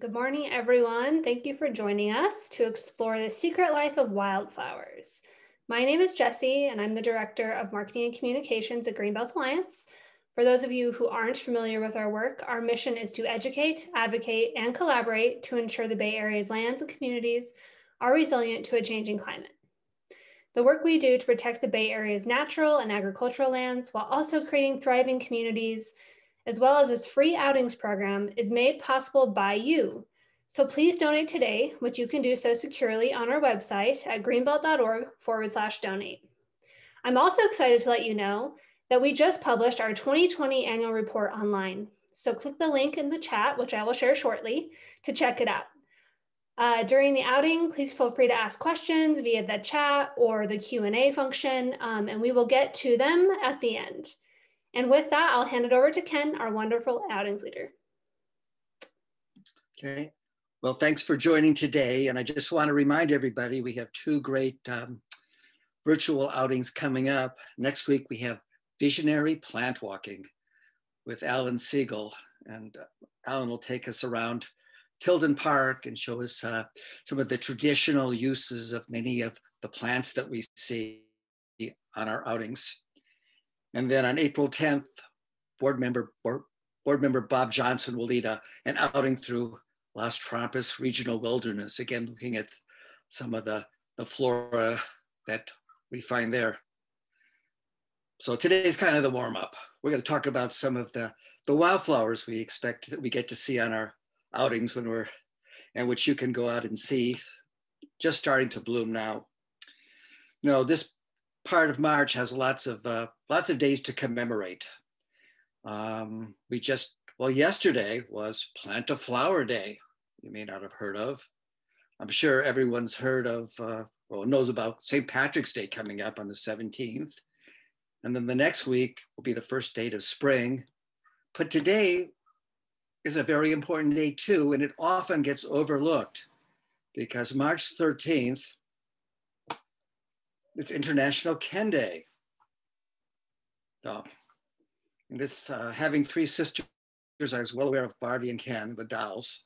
Good morning, everyone. Thank you for joining us to explore the secret life of wildflowers. My name is Jessie, and I'm the Director of Marketing and Communications at Greenbelt Alliance. For those of you who aren't familiar with our work, our mission is to educate, advocate, and collaborate to ensure the Bay Area's lands and communities are resilient to a changing climate. The work we do to protect the Bay Area's natural and agricultural lands while also creating thriving communities, as well as this free outings program, is made possible by you. So please donate today, which you can do so securely on our website at greenbelt.org/donate. I'm also excited to let you know that we just published our 2020 annual report online. So click the link in the chat, which I will share shortly, to check it out. During the outing, please feel free to ask questions via the chat or the Q&A function, and we will get to them at the end. And with that, I'll hand it over to Ken, our wonderful outings leader. Okay, well, thanks for joining today. And I just want to remind everybody, we have two great virtual outings coming up. Next week, we have Visionary Plant Walking with Alan Siegel. And Alan will take us around Tilden Park and show us some of the traditional uses of many of the plants that we see on our outings. And then on April 10th, board member Bob Johnson will lead an outing through Las Trampas Regional Wilderness, again, looking at some of the flora that we find there. So today's kind of the warm up. We're going to talk about some of the wildflowers we expect that we get to see on our outings and which you can go out and see just starting to bloom now. You know, this part of March has lots of days to commemorate. Yesterday was Plant a Flower Day. You may not have heard of. I'm sure everyone's heard of, knows about St. Patrick's Day coming up on the 17th. And then the next week will be the first date of spring. But today is a very important day too, and it often gets overlooked because March 13th, it's International Ken Day. So, this having three sisters, I was well aware of Barbie and Ken, the dolls,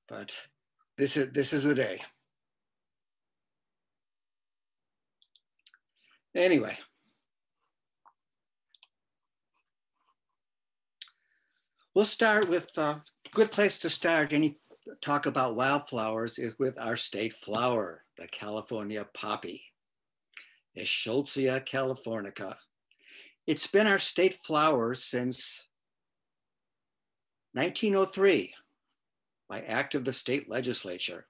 but this is the day. Anyway, we'll start with a good place to start any talk about wildflowers is with our state flower, the California poppy. Eschocia californica. It's been our state flower since 1903 by act of the state legislature,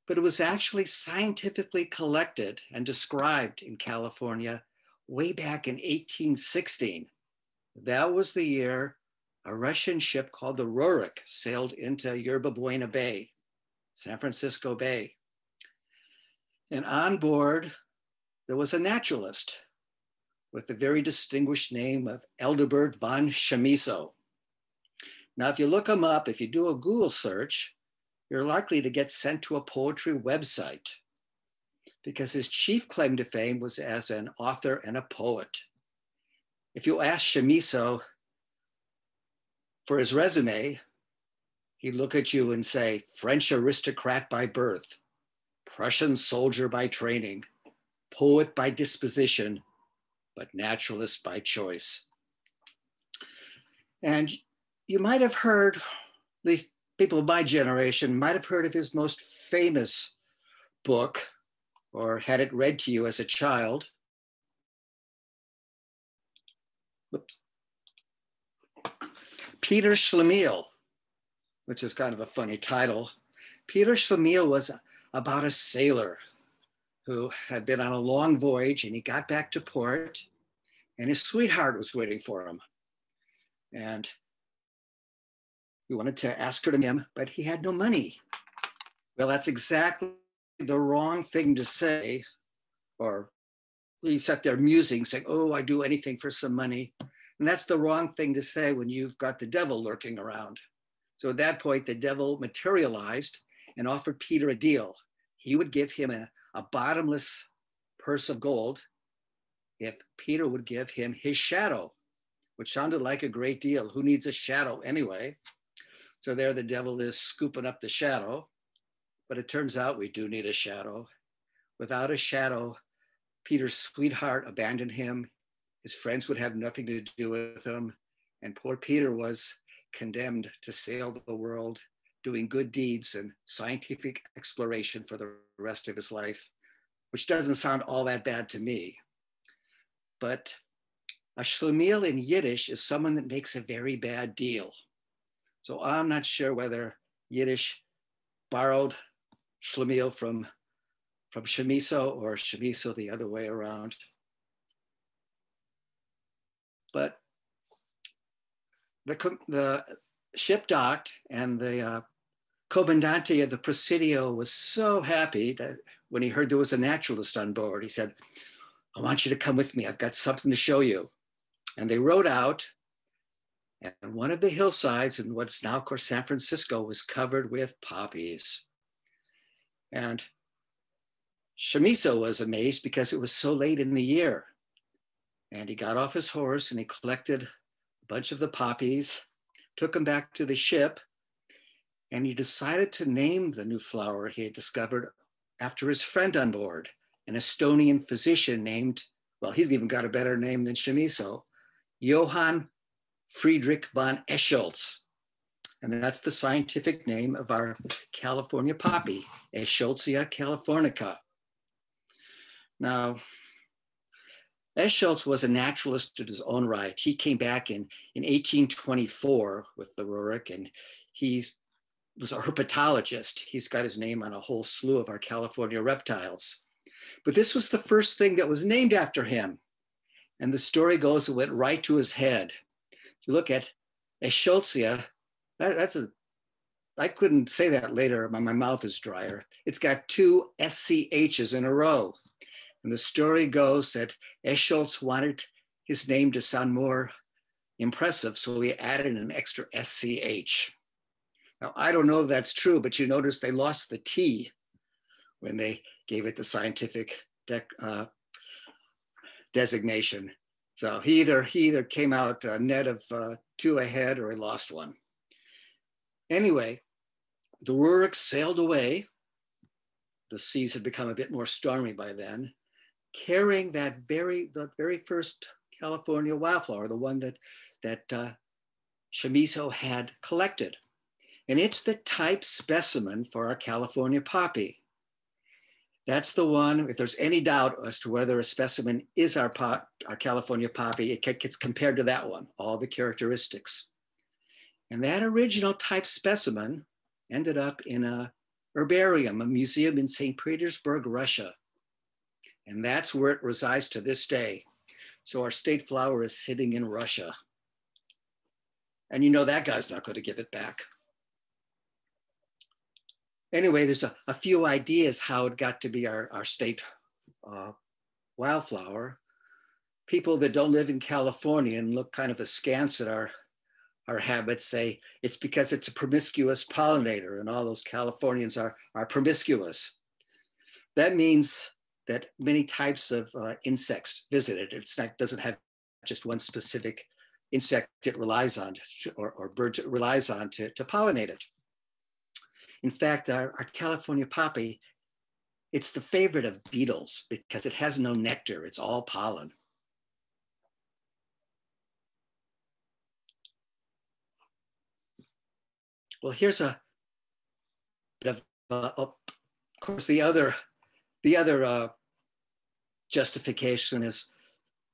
but it was actually scientifically collected and described in California way back in 1816. That was the year a Russian ship called the Rurik sailed into Yerba Buena Bay, San Francisco Bay. And on board, there was a naturalist with the very distinguished name of Eldebert von Chamisso. Now, if you look him up, if you do a Google search, you're likely to get sent to a poetry website because his chief claim to fame was as an author and a poet. If you ask Chamisso for his resume, he'd look at you and say, French aristocrat by birth, Prussian soldier by training, poet by disposition, but naturalist by choice. And you might have heard, at least people of my generation might have heard of his most famous book or had it read to you as a child. Whoops. Peter Schlemel, which is kind of a funny title. Peter Schlemel was about a sailor who had been on a long voyage and he got back to port and his sweetheart was waiting for him. And he wanted to ask her to marry him, but he had no money. Well, that's exactly the wrong thing to say. Or he sat there musing, saying, oh, I'd do anything for some money. And that's the wrong thing to say when you've got the devil lurking around. So at that point, the devil materialized and offered Peter a deal. He would give him a bottomless purse of gold if Peter would give him his shadow, which sounded like a great deal. Who needs a shadow anyway? So there the devil is scooping up the shadow, but it turns out we do need a shadow. Without a shadow, Peter's sweetheart abandoned him. His friends would have nothing to do with him. And poor Peter was condemned to sail the world, doing good deeds and scientific exploration for the rest of his life, which doesn't sound all that bad to me. But a Schlemel in Yiddish is someone that makes a very bad deal. So I'm not sure whether Yiddish borrowed Schlemel from chamiso or chamiso the other way around. But the ship docked, and the comandante of the Presidio was so happy that when he heard there was a naturalist on board, he said, "I want you to come with me. I've got something to show you." And they rode out, and one of the hillsides in what's now, of course, San Francisco was covered with poppies. And Chamiso was amazed because it was so late in the year. And he got off his horse and he collected a bunch of the poppies, took them back to the ship, and he decided to name the new flower he had discovered after his friend on board, an Estonian physician named, well, he's even got a better name than Chamiso, Johann Friedrich von Eschscholtz. And that's the scientific name of our California poppy, Eschocia californica. Now, Eschscholtz was a naturalist in his own right. He came back in 1824 with the Rurik, and he was a herpetologist. He's got his name on a whole slew of our California reptiles. But this was the first thing that was named after him. And the story goes, it went right to his head. If you look at Eschscholtzia, I couldn't say that later, my mouth is drier. It's got two SCHs in a row. And the story goes that Eschscholtz wanted his name to sound more impressive, so he added an extra SCH. Now, I don't know if that's true, but you notice they lost the T when they gave it the scientific designation. So he either came out a net of two ahead or he lost one. Anyway, the Rurik sailed away. The seas had become a bit more stormy by then, carrying the very first California wildflower, the one that Chamiso had collected. And it's the type specimen for our California poppy. That's the one, if there's any doubt as to whether a specimen is our California poppy, it gets compared to that one, all the characteristics. And that original type specimen ended up in a herbarium, a museum in St. Petersburg, Russia. And that's where it resides to this day. So our state flower is sitting in Russia. And you know that guy's not going to give it back. Anyway, there's a few ideas how it got to be our state wildflower. People that don't live in California and look kind of askance at our habits say it's because it's a promiscuous pollinator, and all those Californians are promiscuous. That means that many types of insects visit it. It's not, doesn't have just one specific insect it relies on or bird it relies on to pollinate it. In fact, our California poppy, it's the favorite of beetles because it has no nectar, it's all pollen. Well, here's a bit of course, the other justification is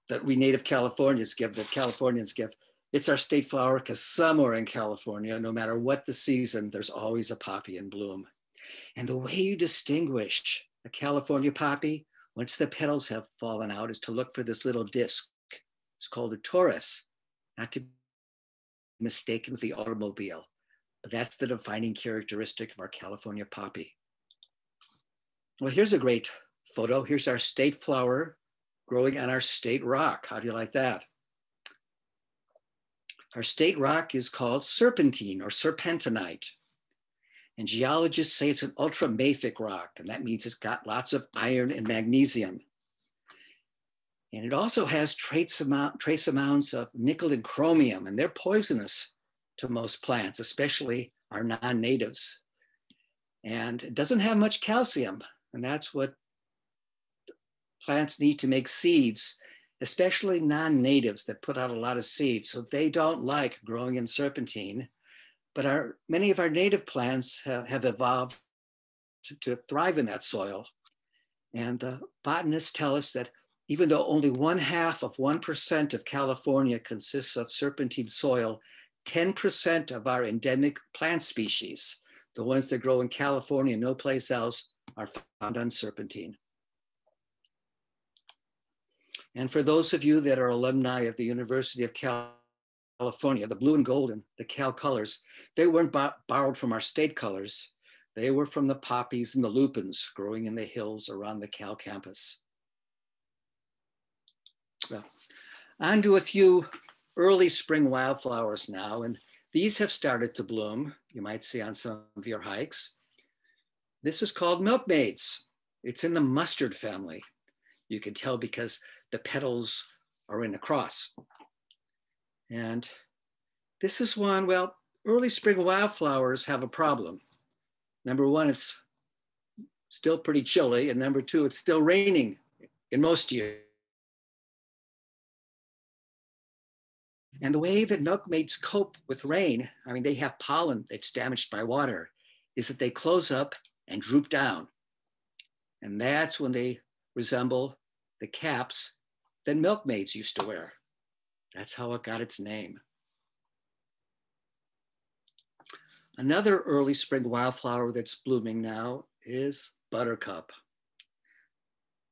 that we native Californians give, that Californians give. It's our state flower because somewhere in California, no matter what the season, there's always a poppy in bloom. And the way you distinguish a California poppy, once the petals have fallen out, is to look for this little disc. It's called a torus, not to be mistaken with the automobile, but that's the defining characteristic of our California poppy. Well, here's a great photo. Here's our state flower growing on our state rock. How do you like that? Our state rock is called serpentine or serpentinite. And geologists say it's an ultramafic rock, and that means it's got lots of iron and magnesium. And it also has trace amounts of nickel and chromium, and they're poisonous to most plants, especially are non-natives. And it doesn't have much calcium, and that's what plants need to make seeds, especially non-natives that put out a lot of seeds. So they don't like growing in serpentine, but many of our native plants have evolved to thrive in that soil. And botanists tell us that even though only 0.5% of California consists of serpentine soil, 10% of our endemic plant species, the ones that grow in California, no place else, are found on serpentine. And for those of you that are alumni of the University of California, the blue and gold and the Cal colors, they weren't borrowed from our state colors. They were from the poppies and the lupins growing in the hills around the Cal campus. Well, on to a few early spring wildflowers now, and these have started to bloom. You might see on some of your hikes. This is called Milkmaids. It's in the mustard family. You can tell because the petals are in a cross. And this is one, well, early spring wildflowers have a problem. Number one, it's still pretty chilly, and number two, it's still raining in most years. And the way that milkmaids cope with rain, I mean, they have pollen that's damaged by water, is that they close up and droop down. And that's when they resemble the caps that milkmaids used to wear. That's how it got its name. Another early spring wildflower that's blooming now is Buttercup.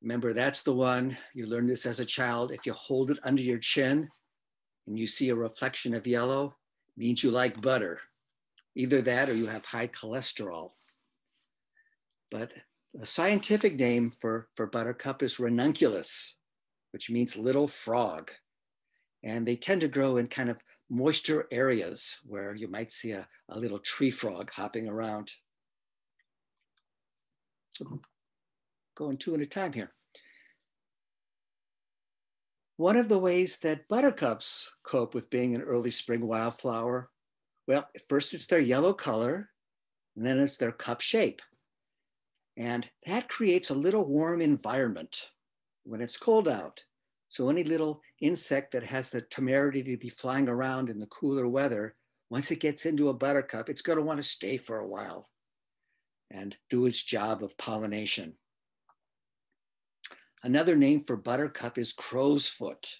Remember, that's the one, you learned this as a child, if you hold it under your chin and you see a reflection of yellow, means you like butter. Either that or you have high cholesterol. But a scientific name for Buttercup is ranunculus, which means little frog. And they tend to grow in kind of moisture areas where you might see a little tree frog hopping around. So going two at a time here. One of the ways that buttercups cope with being an early spring wildflower, well, first it's their yellow color, and then it's their cup shape. And that creates a little warm environment when it's cold out. So any little insect that has the temerity to be flying around in the cooler weather, once it gets into a buttercup, it's going to want to stay for a while and do its job of pollination. Another name for buttercup is crow's foot.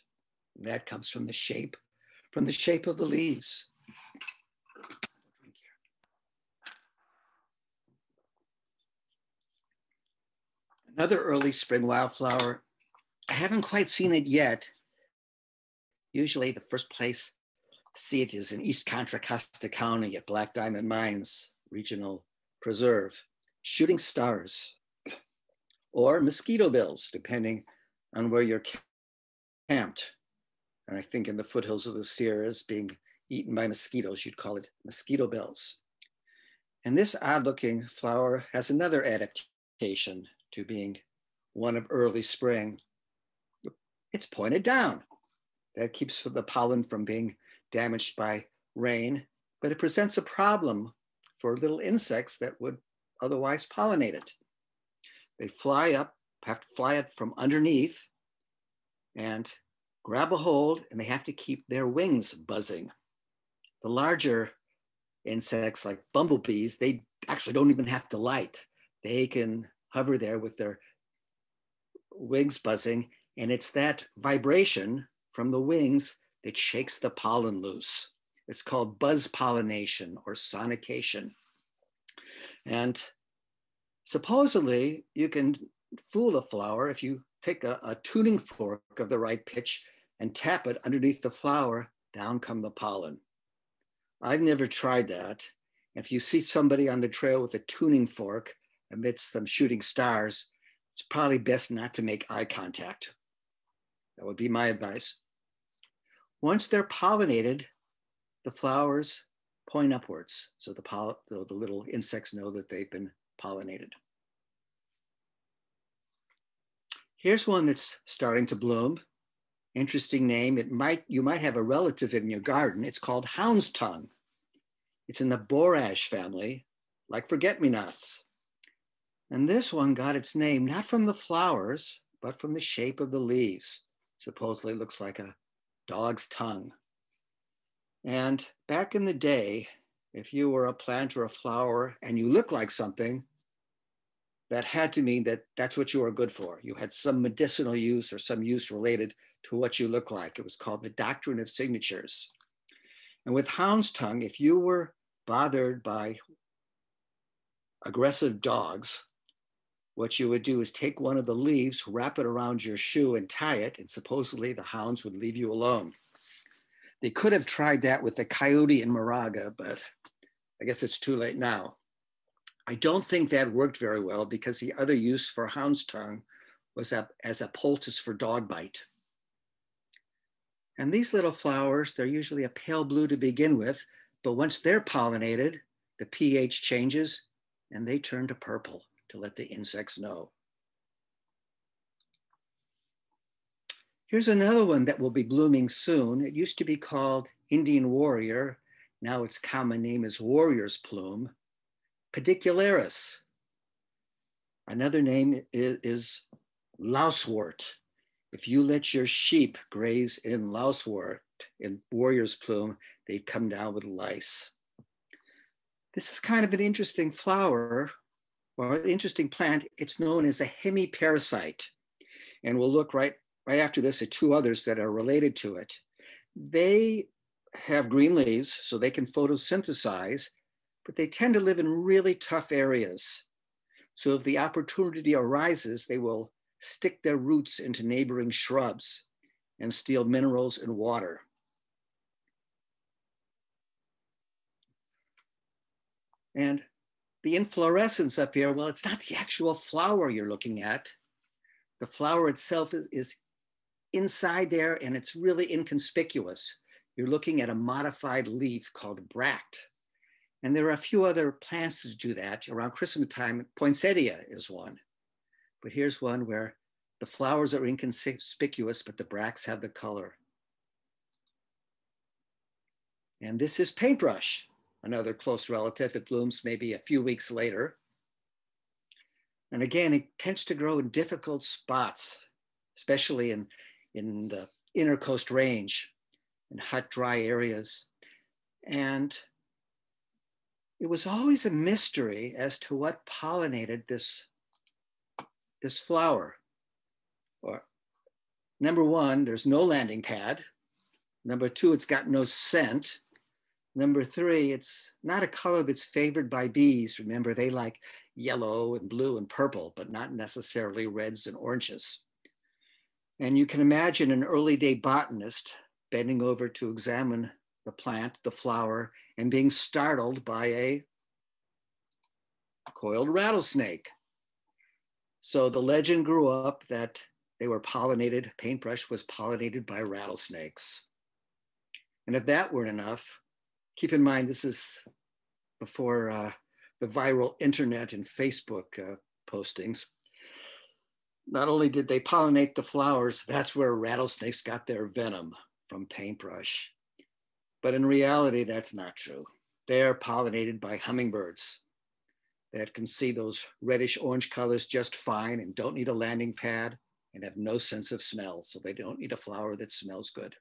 That comes from the shape of the leaves. Another early spring wildflower, I haven't quite seen it yet. Usually the first place I see it is in East Contra Costa County at Black Diamond Mines Regional Preserve. Shooting stars or mosquito bills, depending on where you're camped. And I think in the foothills of the Sierras, being eaten by mosquitoes, you'd call it mosquito bills. And this odd-looking flower has another adaptation to being one of early spring. It's pointed down. That keeps the pollen from being damaged by rain, but it presents a problem for little insects that would otherwise pollinate it. They fly up, have to fly it from underneath and grab a hold, and they have to keep their wings buzzing. The larger insects like bumblebees, they actually don't even have to light. They can hover there with their wings buzzing, and it's that vibration from the wings that shakes the pollen loose. It's called buzz pollination or sonication. And supposedly you can fool a flower if you take a tuning fork of the right pitch and tap it underneath the flower, down come the pollen. I've never tried that. If you see somebody on the trail with a tuning fork amidst them shooting stars, it's probably best not to make eye contact. That would be my advice. Once they're pollinated, the flowers point upwards, so the little insects know that they've been pollinated. Here's one that's starting to bloom. Interesting name. You might have a relative in your garden. It's called hound's tongue. It's in the borage family, like forget-me-nots. And this one got its name not from the flowers, but from the shape of the leaves. Supposedly looks like a dog's tongue. And back in the day, if you were a plant or a flower and you look like something, that had to mean that that's what you were good for. You had some medicinal use or some use related to what you look like. It was called the Doctrine of Signatures. And with hound's tongue, if you were bothered by aggressive dogs, what you would do is take one of the leaves, wrap it around your shoe and tie it, and supposedly the hounds would leave you alone. They could have tried that with the coyote in Moraga, but I guess it's too late now. I don't think that worked very well because the other use for hound's tongue was as a poultice for dog bite. And these little flowers, they're usually a pale blue to begin with, but once they're pollinated, the pH changes and they turn to purple to let the insects know. Here's another one that will be blooming soon. It used to be called Indian Warrior. Now its common name is Warrior's Plume. Pedicularis. Another name is lousewort. If you let your sheep graze in lousewort, in Warrior's Plume, they'd come down with lice. This is kind of an interesting flower or an interesting plant. It's known as a Hemi Parasite. And we'll look right after this at two others that are related to it. They have green leaves, so they can photosynthesize, but they tend to live in really tough areas. So if the opportunity arises, they will stick their roots into neighboring shrubs and steal minerals and water. And the inflorescence up here, well, it's not the actual flower you're looking at. The flower itself is inside there and it's really inconspicuous. You're looking at a modified leaf called bract. And there are a few other plants that do that. Around Christmas time, poinsettia is one. But here's one where the flowers are inconspicuous, but the bracts have the color. And this is paintbrush, another close relative. It blooms maybe a few weeks later. And again, it tends to grow in difficult spots, especially in the inner coast range, in hot, dry areas. And it was always a mystery as to what pollinated this flower. Or number one, there's no landing pad. Number two, it's got no scent. Number three, it's not a color that's favored by bees. Remember, they like yellow and blue and purple, but not necessarily reds and oranges. And you can imagine an early day botanist bending over to examine the plant, the flower, and being startled by a coiled rattlesnake. So the legend grew up that they were pollinated, paintbrush was pollinated by rattlesnakes. And if that weren't enough, keep in mind, this is before the viral internet and Facebook postings. Not only did they pollinate the flowers, that's where rattlesnakes got their venom, from paintbrush. But in reality, that's not true. They're pollinated by hummingbirds that can see those reddish orange colors just fine and don't need a landing pad and have no sense of smell. So they don't need a flower that smells good.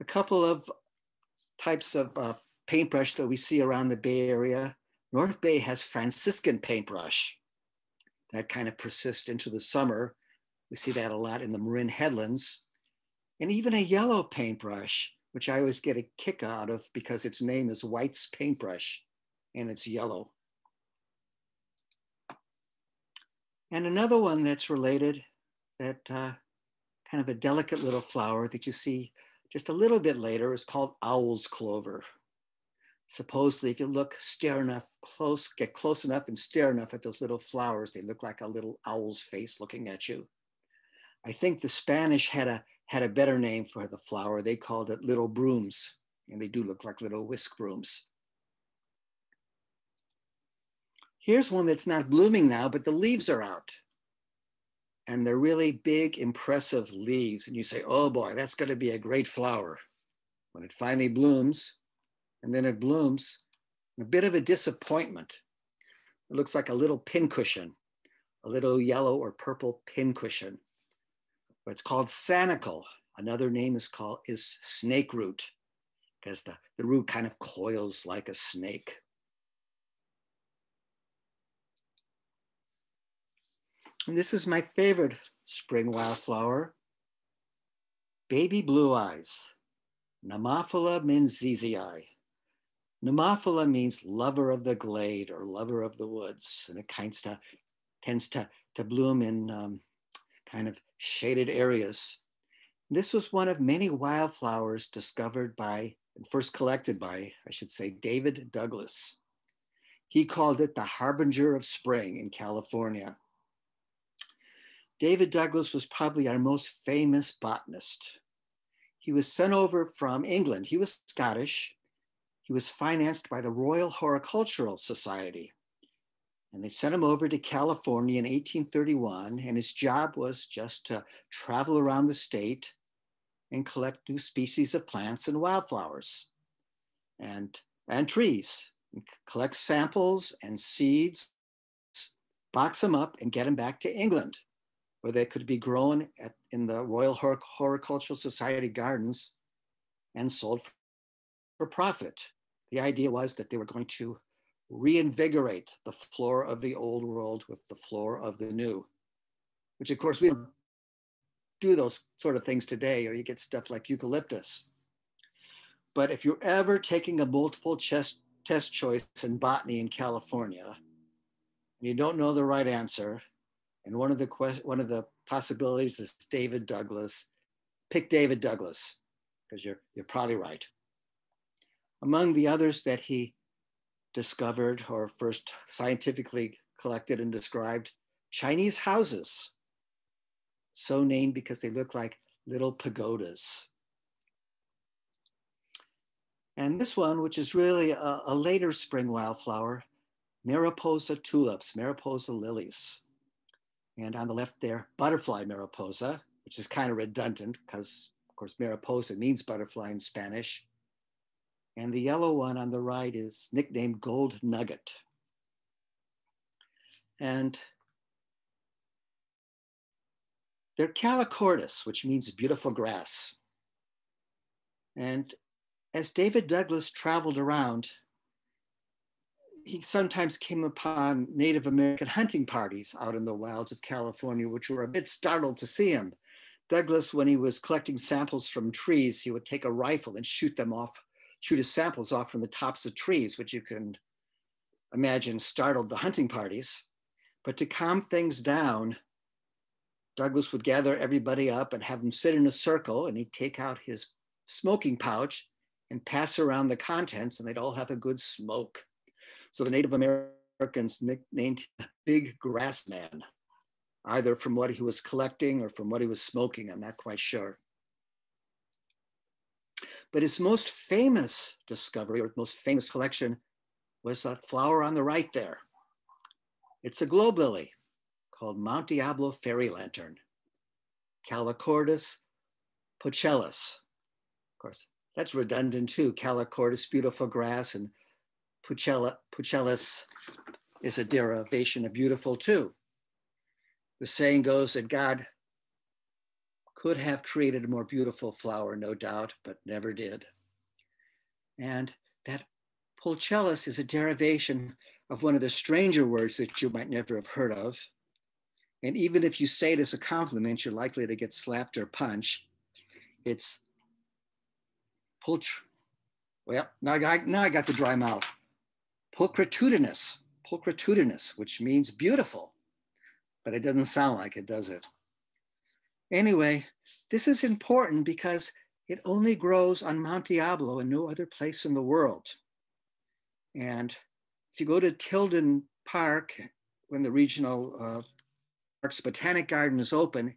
A couple of types of paintbrush that we see around the Bay Area. North Bay has Franciscan paintbrush that kind of persists into the summer. We see that a lot in the Marin headlands. And even a yellow paintbrush, which I always get a kick out of because its name is White's paintbrush and it's yellow. And another one that's related, that kind of a delicate little flower that you see just a little bit later is called owl's clover. Supposedly, if you look, get close enough and stare enough at those little flowers, they look like a little owl's face looking at you. I think the Spanish had a better name for the flower. They called it little brooms, and they do look like little whisk brooms. Here's one that's not blooming now, but the leaves are out. And they're really big, impressive leaves. And you say, oh boy, that's going to be a great flower. When it finally blooms, and then it blooms. A bit of a disappointment. It looks like a little pincushion, a little yellow or purple pincushion. But it's called Sanicle. Another name is snake root, because the root kind of coils like a snake. And this is my favorite spring wildflower, baby blue eyes, Nemophila menziesii. Nemophila means lover of the glade or lover of the woods, and it tends to bloom in kind of shaded areas. This was one of many wildflowers discovered by, and first collected by, I should say, David Douglas. He called it the harbinger of spring in California. David Douglas was probably our most famous botanist. He was sent over from England. He was Scottish. He was financed by the Royal Horticultural Society. And they sent him over to California in 1831. And his job was just to travel around the state and collect new species of plants and wildflowers and trees, and collect samples and seeds, box them up and get them back to England, where they could be grown in the Royal Horticultural Society gardens and sold for profit. The idea was that they were going to reinvigorate the flora of the old world with the flora of the new, which of course we don't do those sort of things today, or you get stuff like eucalyptus. But if you're ever taking a multiple test choice in botany in California, and you don't know the right answer, and one of the possibilities is David Douglas, pick David Douglas, because you're probably right. Among the others that he discovered or first scientifically collected and described, Chinese houses, so named because they look like little pagodas. And this one, which is really a later spring wildflower, Mariposa tulips, Mariposa lilies. And on the left there, butterfly Mariposa, which is kind of redundant because, of course, Mariposa means butterfly in Spanish. And the yellow one on the right is nicknamed Gold Nugget. And they're calicortus, which means beautiful grass. And as David Douglas traveled around, he sometimes came upon Native American hunting parties out in the wilds of California, which were a bit startled to see him. Douglas, when he was collecting samples from trees, he would take a rifle and shoot his samples off from the tops of trees, which you can imagine startled the hunting parties. But to calm things down, Douglas would gather everybody up and have them sit in a circle, and he'd take out his smoking pouch and pass around the contents, and they'd all have a good smoke. So the Native Americans nicknamed him Big Grass Man, either from what he was collecting or from what he was smoking, I'm not quite sure. But his most famous discovery, or most famous collection, was that flower on the right there. It's a globe lily called Mount Diablo Fairy Lantern, Calicortus pucellus. Of course, that's redundant too. Calicortus, beautiful grass, and pucellus is a derivation of beautiful too. The saying goes that God could have created a more beautiful flower, no doubt, but never did. And that pucellus is a derivation of one of the stranger words that you might never have heard of. And even if you say it as a compliment, you're likely to get slapped or punched. It's well, now I got the dry mouth. Pulchritudinous, which means beautiful, but it doesn't sound like it, does it? Anyway, this is important because it only grows on Mount Diablo and no other place in the world. And if you go to Tilden Park, when the regional Parks Botanic Garden is open,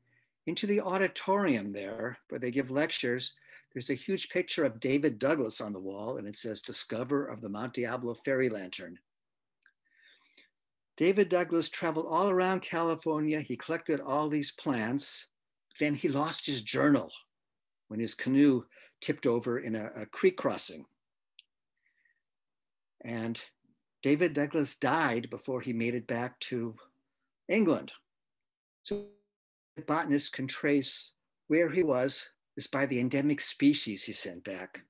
into the auditorium there, where they give lectures, there's a huge picture of David Douglas on the wall, and it says, "Discoverer of the Mount Diablo Fairy Lantern." David Douglas traveled all around California. He collected all these plants. Then he lost his journal when his canoe tipped over in a creek crossing. And David Douglas died before he made it back to England. So botanists can trace where he was is by the endemic species he sent back.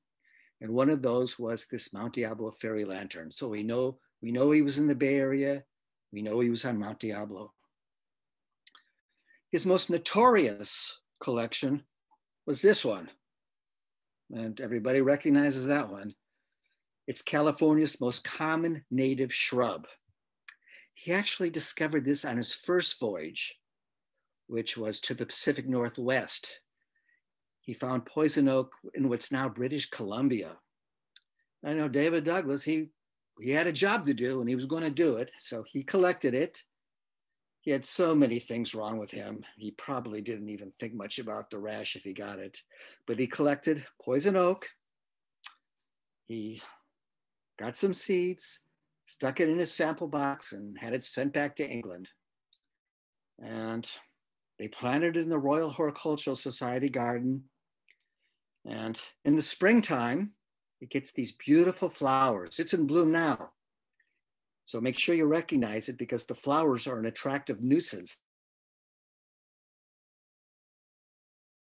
And one of those was this Mount Diablo fairy lantern. So we know he was in the Bay Area. We know he was on Mount Diablo. His most notorious collection was this one. And everybody recognizes that one. It's California's most common native shrub. He actually discovered this on his first voyage, which was to the Pacific Northwest. He found poison oak in what's now British Columbia. I know David Douglas, he had a job to do and he was going to do it. So he collected it. He had so many things wrong with him. He probably didn't even think much about the rash if he got it, but he collected poison oak. He got some seeds, stuck it in his sample box and had it sent back to England. And they planted it in the Royal Horticultural Society garden. And in the springtime, it gets these beautiful flowers. It's in bloom now. So make sure you recognize it because the flowers are an attractive nuisance.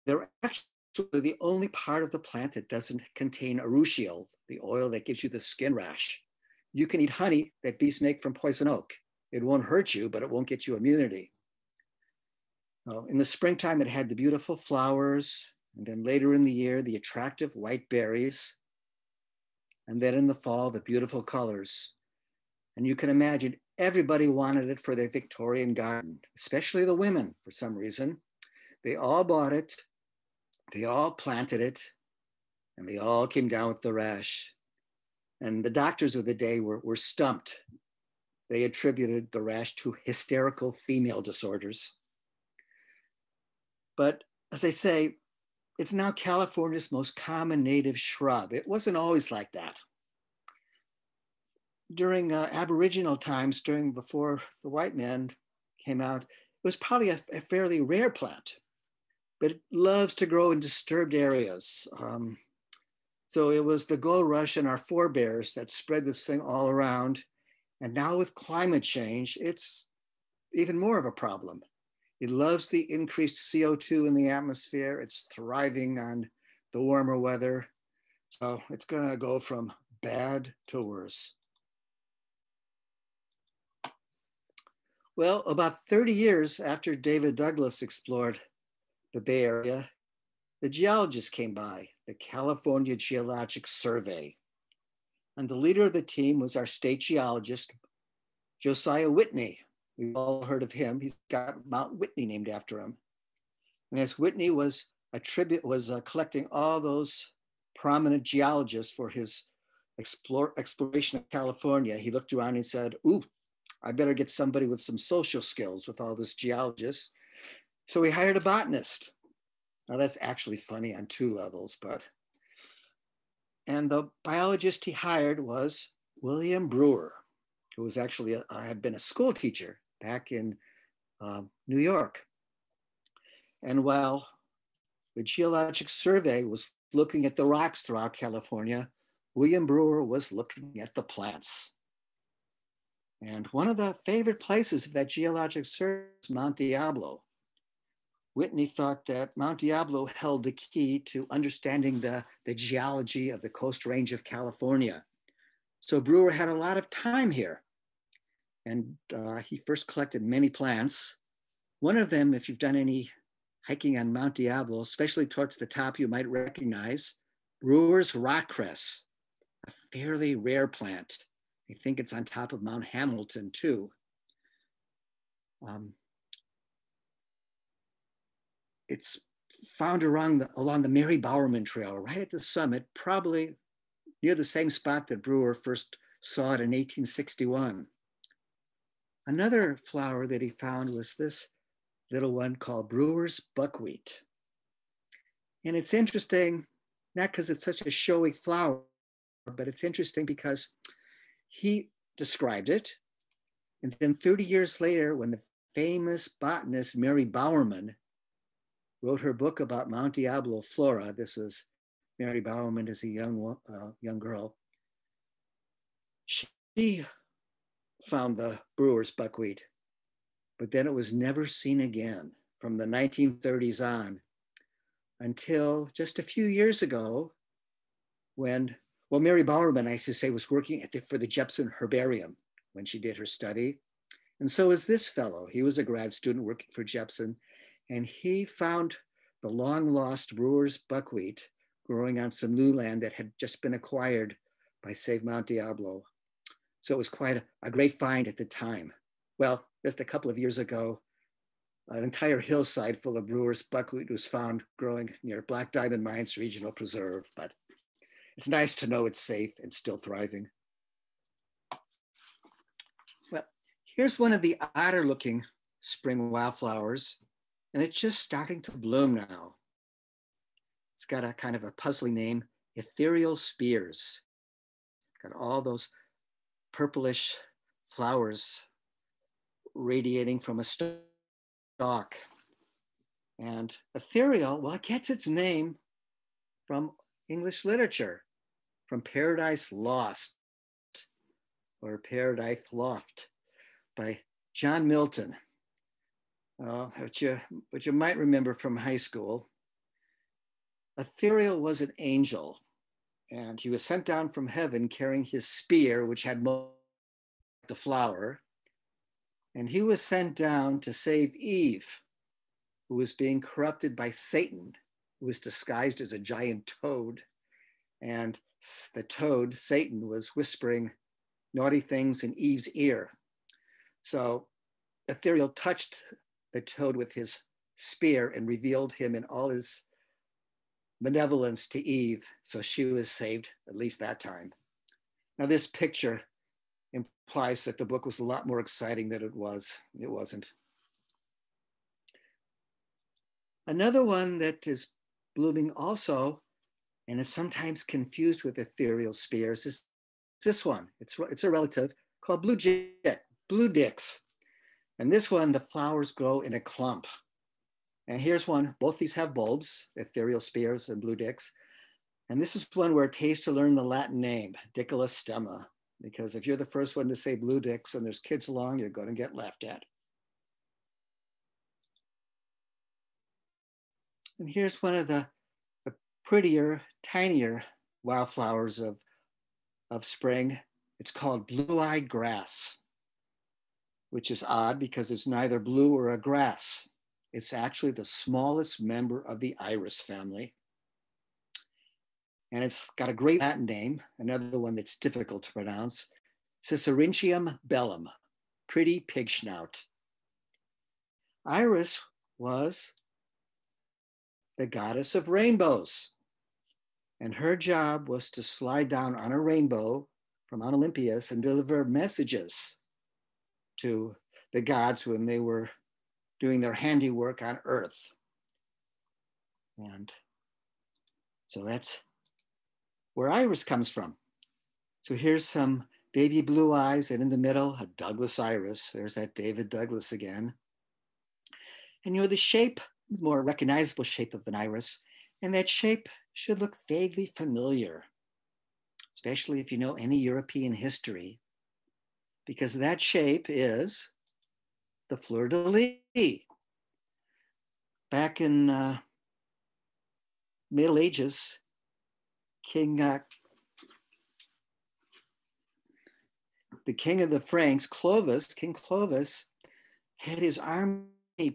They're actually the only part of the plant that doesn't contain urushiol, the oil that gives you the skin rash. You can eat honey that bees make from poison oak. It won't hurt you, but it won't get you immunity. In the springtime, it had the beautiful flowers, and then later in the year, the attractive white berries, and then in the fall, the beautiful colors. And you can imagine everybody wanted it for their Victorian garden, especially the women for some reason. They all bought it, they all planted it, and they all came down with the rash. And the doctors of the day were stumped. They attributed the rash to hysterical female disorders. But as I say, it's now California's most common native shrub. It wasn't always like that. During Aboriginal times, before the white man came out, it was probably a fairly rare plant, but it loves to grow in disturbed areas. So it was the gold rush and our forebears that spread this thing all around. And now with climate change, it's even more of a problem. It loves the increased CO2 in the atmosphere. It's thriving on the warmer weather. So it's gonna go from bad to worse. Well, about 30 years after David Douglas explored the Bay Area, the geologists came by, the California Geologic Survey. And the leader of the team was our state geologist, Josiah Whitney. We've all heard of him. He's got Mount Whitney named after him. And as Whitney was collecting all those prominent geologists for his exploration of California, he looked around and said, ooh, I better get somebody with some social skills with all this geologists. So he hired a botanist. Now that's actually funny on two levels, and the biologist he hired was William Brewer, who was actually had been a school teacher back in New York. And while the Geologic Survey was looking at the rocks throughout California, William Brewer was looking at the plants. And one of the favorite places of that Geologic Survey is Mount Diablo. Whitney thought that Mount Diablo held the key to understanding the geology of the Coast Range of California. So Brewer had a lot of time here. And he first collected many plants. One of them, if you've done any hiking on Mount Diablo, especially towards the top, you might recognize Brewer's rock cress, a fairly rare plant. I think it's on top of Mount Hamilton too. It's found along the Mary Bowerman Trail, right at the summit, probably near the same spot that Brewer first saw it in 1861. Another flower that he found was this little one called Brewer's buckwheat. And it's interesting, not because it's such a showy flower, but it's interesting because he described it. And then 30 years later, when the famous botanist Mary Bowerman wrote her book about Mount Diablo flora, this was Mary Bowerman as a young girl, She found the brewer's buckwheat, but then it was never seen again from the 1930s on until just a few years ago when, well, Mary Bowerman, I should say, was working for the Jepson Herbarium when she did her study. And so is this fellow. He was a grad student working for Jepson, and he found the long lost brewer's buckwheat growing on some new land that had just been acquired by Save Mount Diablo. So it was quite a great find at the time. Well, just a couple of years ago, an entire hillside full of brewer's buckwheat was found growing near Black Diamond Mines Regional Preserve, but it's nice to know it's safe and still thriving. Well, here's one of the odder looking spring wildflowers, and it's just starting to bloom now. It's got a kind of a puzzling name, Ethereal Spears. Got all those purplish flowers radiating from a stalk. And ethereal, well, it gets its name from English literature, from Paradise Lost or Paradise Lost by John Milton, which you might remember from high school. Ethereal was an angel, and he was sent down from heaven carrying his spear, which had the flower. And he was sent down to save Eve, who was being corrupted by Satan, who was disguised as a giant toad. And the toad, Satan, was whispering naughty things in Eve's ear. So Ethereal touched the toad with his spear and revealed him in all his benevolence to Eve. So she was saved, at least that time. Now this picture implies that the book was a lot more exciting than it was. It wasn't. Another one that is blooming also, and is sometimes confused with ethereal spears, is this one. It's a relative called blue dicks. And this one, the flowers grow in a clump. And here's one, both these have bulbs, ethereal spears and blue dicks. And this is one where it pays to learn the Latin name, Dicula stemma, because if you're the first one to say blue dicks and there's kids along, you're going to get laughed at. And here's one of the prettier, tinier wildflowers of spring. It's called blue-eyed grass, which is odd because it's neither blue or a grass. It's actually the smallest member of the iris family. And it's got a great Latin name, another one that's difficult to pronounce, Cicerentium bellum, pretty pig snout. Iris was the goddess of rainbows, and her job was to slide down on a rainbow from Mount Olympus and deliver messages to the gods when they were doing their handiwork on earth. And so that's where iris comes from. So here's some baby blue eyes, and in the middle, a Douglas iris. There's that David Douglas again. And the shape, more recognizable shape of an iris, and that shape should look vaguely familiar, especially if you know any European history, because that shape is the fleur-de-lis. Back in Middle Ages, the king of the Franks, King Clovis, had his army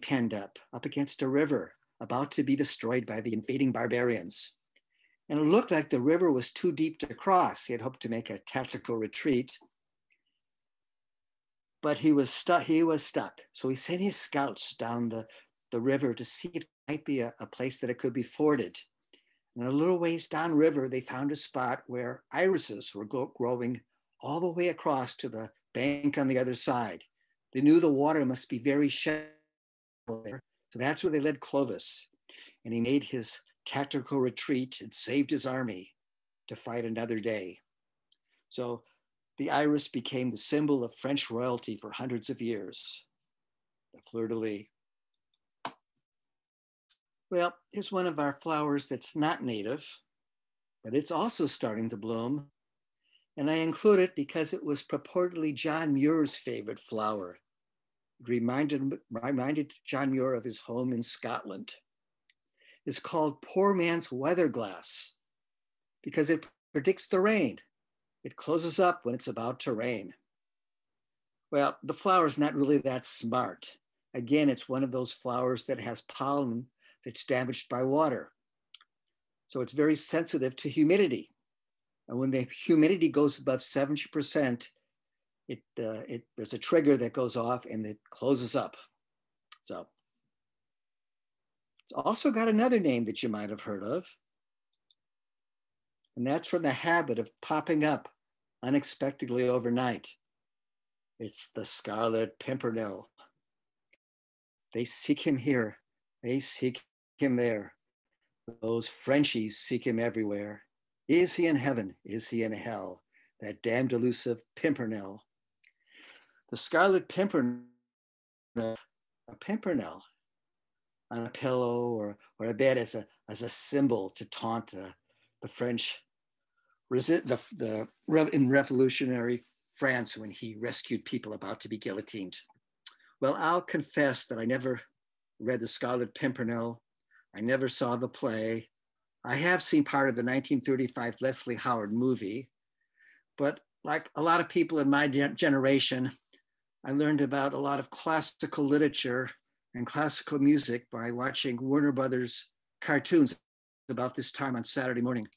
penned up against a river, about to be destroyed by the invading barbarians. And it looked like the river was too deep to cross. He had hoped to make a tactical retreat, but he was stuck. So he sent his scouts down the river to see if there might be a place that it could be forded. And a little ways downriver, they found a spot where irises were growing all the way across to the bank on the other side. They knew the water must be very shallow there. So that's where they led Clovis. And he made his tactical retreat and saved his army to fight another day. So the iris became the symbol of French royalty for hundreds of years, the fleur-de-lis. Well, here's one of our flowers that's not native, but it's also starting to bloom. And I include it because it was purportedly John Muir's favorite flower. It reminded John Muir of his home in Scotland. It's called poor man's weatherglass because it predicts the rain. It closes up when it's about to rain. Well, the flower is not really that smart. Again, it's one of those flowers that has pollen that's damaged by water. So it's very sensitive to humidity. And when the humidity goes above 70%, there's a trigger that goes off and it closes up. So it's also got another name that you might have heard of. And that's from the habit of popping up unexpectedly overnight. It's the Scarlet Pimpernell. They seek him here. They seek him there. Those Frenchies seek him everywhere. Is he in heaven? Is he in hell? That damned elusive Pimpernell. The Scarlet Pimpernel, a pimpernel on a pillow or a bed as a symbol to taunt the French in revolutionary France when he rescued people about to be guillotined. Well, I'll confess that I never read the Scarlet Pimpernel. I never saw the play. I have seen part of the 1935 Leslie Howard movie, but like a lot of people in my generation, I learned about a lot of classical literature and classical music by watching Warner Brothers cartoons about this time on Saturday morning.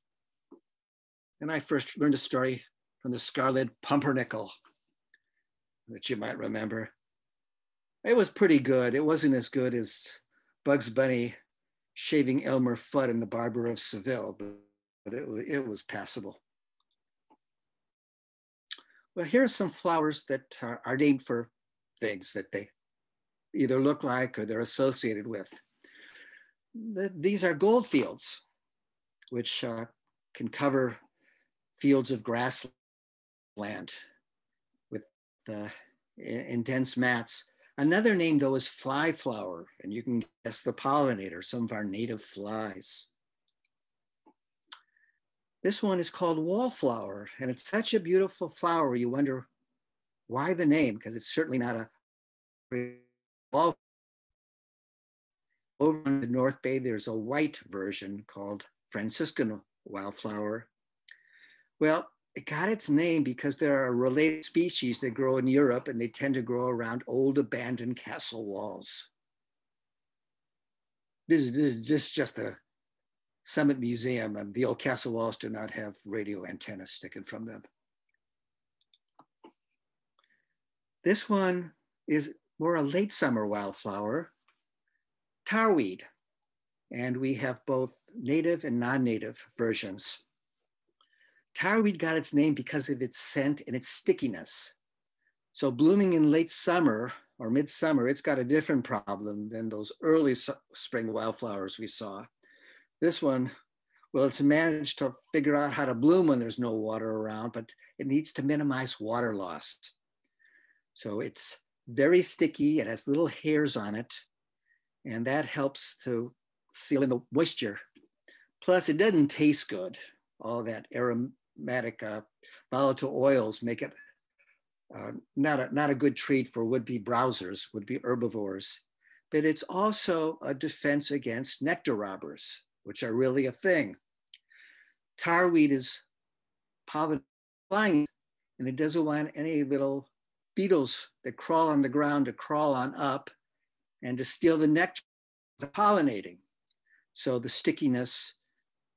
And I first learned a story from the Scarlet Pimpernel that you might remember. It was pretty good. It wasn't as good as Bugs Bunny shaving Elmer Fudd in The Barber of Seville, but it was passable. Well, here are some flowers that are named for things that they either look like or they're associated with. These are goldfields, which can cover fields of grassland with in dense mats. Another name, though, is flyflower, and you can guess the pollinator, some of our native flies. This one is called Wallflower, and it's such a beautiful flower. You wonder why the name, because it's certainly not a wallflower. Over in the North Bay, there's a white version called Franciscan Wildflower. Well, it got its name because there are related species that grow in Europe, and they tend to grow around old abandoned castle walls. This is just a Summit Museum, and the old castle walls do not have radio antennas sticking from them. This one is more a late summer wildflower, Tarweed, and we have both native and non-native versions. Tarweed got its name because of its scent and its stickiness. So blooming in late summer or midsummer, it's got a different problem than those early spring wildflowers we saw. This one, well, it's managed to figure out how to bloom when there's no water around, but it needs to minimize water loss. So it's very sticky. It has little hairs on it, and that helps to seal in the moisture. Plus, it doesn't taste good. All that aromatic volatile oils make it not a good treat for would-be browsers, would-be herbivores. But it's also a defense against nectar robbers, which are really a thing. Tarweed is pollinating, and it doesn't want any little beetles that crawl on the ground to crawl on up and to steal the nectar of the pollinating. So the stickiness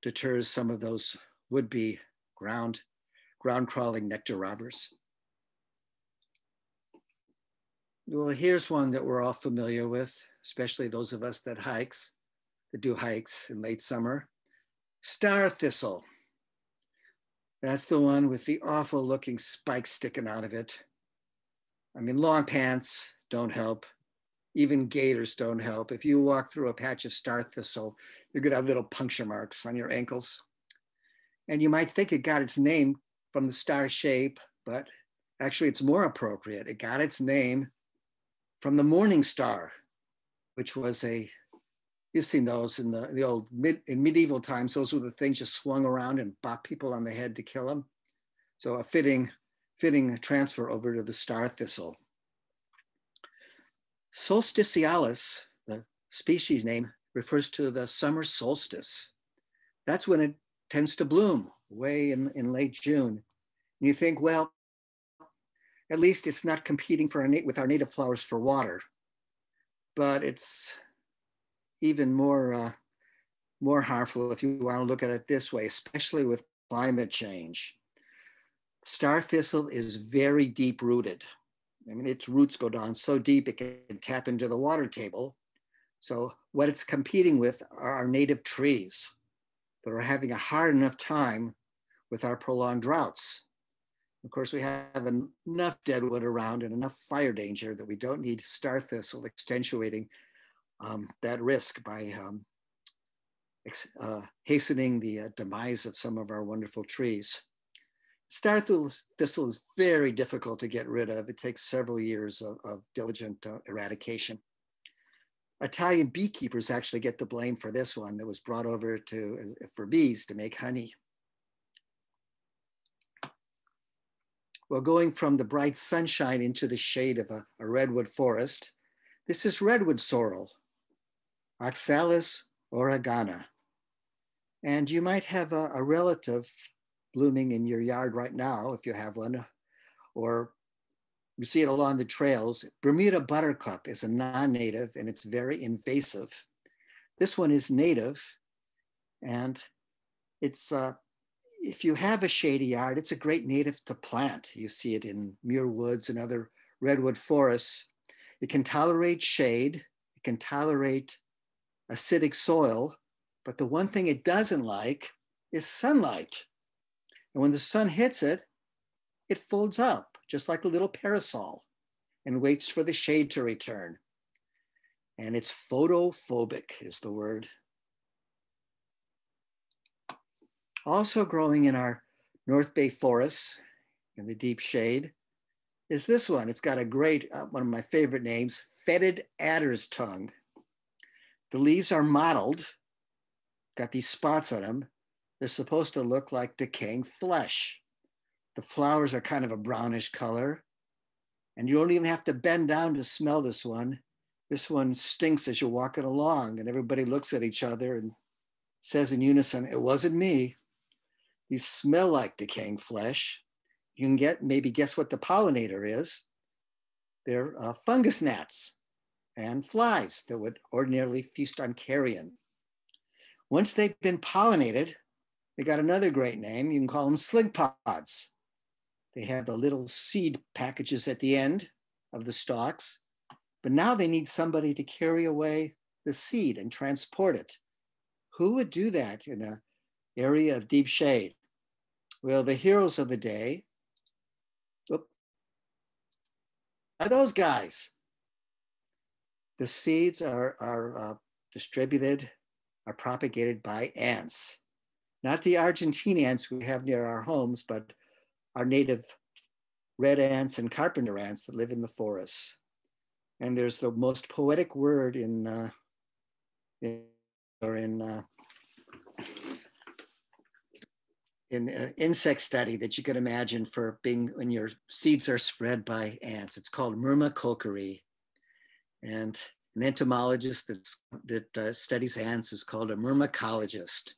deters some of those would-be ground crawling nectar robbers. Well, here's one that we're all familiar with, especially those of us that do hikes in late summer. Star thistle. That's the one with the awful looking spikes sticking out of it. I mean, long pants don't help. Even gaiters don't help. If you walk through a patch of star thistle, you're gonna have little puncture marks on your ankles. And you might think it got its name from the star shape, but actually it's more appropriate. It got its name from the morning star, which was you've seen those in the old, in medieval times, those were the things you swung around and bopped people on the head to kill them. So a fitting transfer over to the star thistle. Solstitialis, the species name, refers to the summer solstice. That's when it tends to bloom, way in late June. And you think, well, at least it's not competing with our native flowers for water. But it's even more harmful if you want to look at it this way, especially with climate change. Star thistle is very deep rooted. I mean, its roots go down so deep it can tap into the water table. So what it's competing with are our native trees that are having a hard enough time with our prolonged droughts. Of course, we have enough deadwood around and enough fire danger that we don't need star thistle accentuating that risk by hastening the demise of some of our wonderful trees. Star thistle is very difficult to get rid of. It takes several years of diligent eradication. Italian beekeepers actually get the blame for this one that was brought over for bees to make honey. Well, going from the bright sunshine into the shade of a redwood forest, this is redwood sorrel, Oxalis oregana. And you might have a relative blooming in your yard right now, if you have one, or you see it along the trails. Bermuda Buttercup is a non-native and it's very invasive. This one is native, and it's, if you have a shady yard, it's a great native to plant. You see it in muir woods and other redwood forests. It can tolerate shade, it can tolerate acidic soil, but the one thing it doesn't like is sunlight. And when the sun hits it, it folds up just like a little parasol and waits for the shade to return. And it's photophobic is the word. Also growing in our North Bay forests in the deep shade is this one. It's got a great, one of my favorite names, fetid adder's tongue. The leaves are mottled, got these spots on them. They're supposed to look like decaying flesh. The flowers are kind of a brownish color, and you don't even have to bend down to smell this one. This one stinks as you're walking along, and everybody looks at each other and says in unison, "It wasn't me." These smell like decaying flesh. You can maybe guess what the pollinator is. They're fungus gnats and flies that would ordinarily feast on carrion. Once they've been pollinated, they got another great name. You can call them sling pods. They have the little seed packages at the end of the stalks, but now they need somebody to carry away the seed and transport it. Who would do that in an area of deep shade? Well, the heroes of the day are those guys. The seeds are distributed, are propagated by ants. Not the Argentine ants we have near our homes, but our native red ants and carpenter ants that live in the forests. And there's the most poetic word in insect study that you could imagine for being when your seeds are spread by ants. It's called myrmecochory. And an entomologist that studies ants is called a myrmecologist.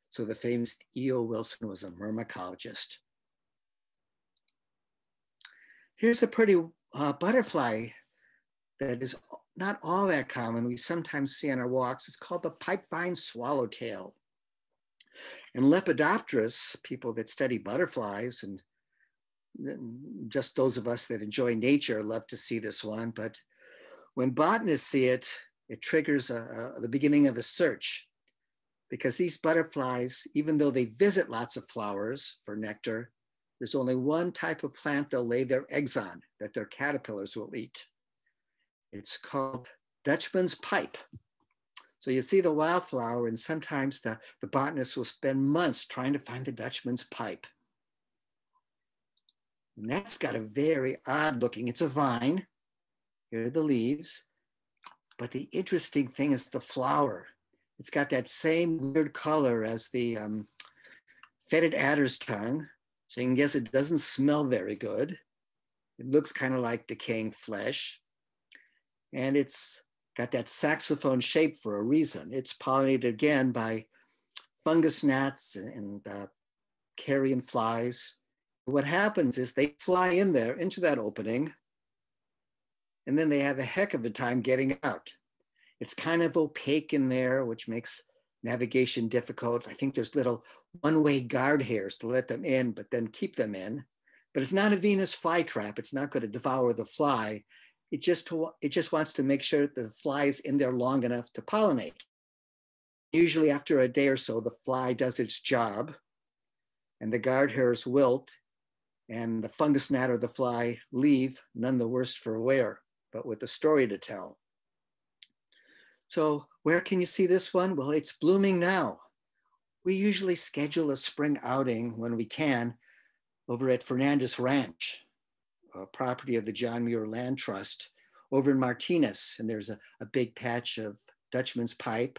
So the famous E.O. Wilson was a myrmecologist. Here's a pretty butterfly that is not all that common. We sometimes see on our walks. It's called the pipevine swallowtail. And Lepidopterus, people that study butterflies, and just those of us that enjoy nature love to see this one. But when botanists see it, it triggers the beginning of a search, because these butterflies, even though they visit lots of flowers for nectar, there's only one type of plant they'll lay their eggs on that their caterpillars will eat. It's called Dutchman's pipe. So you see the wildflower, and sometimes the botanist will spend months trying to find the Dutchman's pipe. And that's got a very odd looking, it's a vine. Here are the leaves. But the interesting thing is the flower. It's got that same weird color as the fetid adder's tongue, So you can guess it doesn't smell very good. It looks kind of like decaying flesh. And it's got that saxophone shape for a reason. It's pollinated again by fungus gnats and carrion flies. What happens is they fly in there into that opening, and then they have a heck of a time getting out. It's kind of opaque in there, which makes navigation difficult. I think there's little one-way guard hairs to let them in, but then keep them in. But it's not a Venus flytrap. It's not going to devour the fly. It just wants to make sure that the fly is in there long enough to pollinate. Usually after a day or so, the fly does its job and the guard hairs wilt and the fungus gnat or the fly leave, none the worse for wear, but with a story to tell. So where can you see this one? Well, it's blooming now. We usually schedule a spring outing when we can over at Fernandez Ranch, a property of the John Muir Land Trust over in Martinez. And there's a big patch of Dutchman's pipe.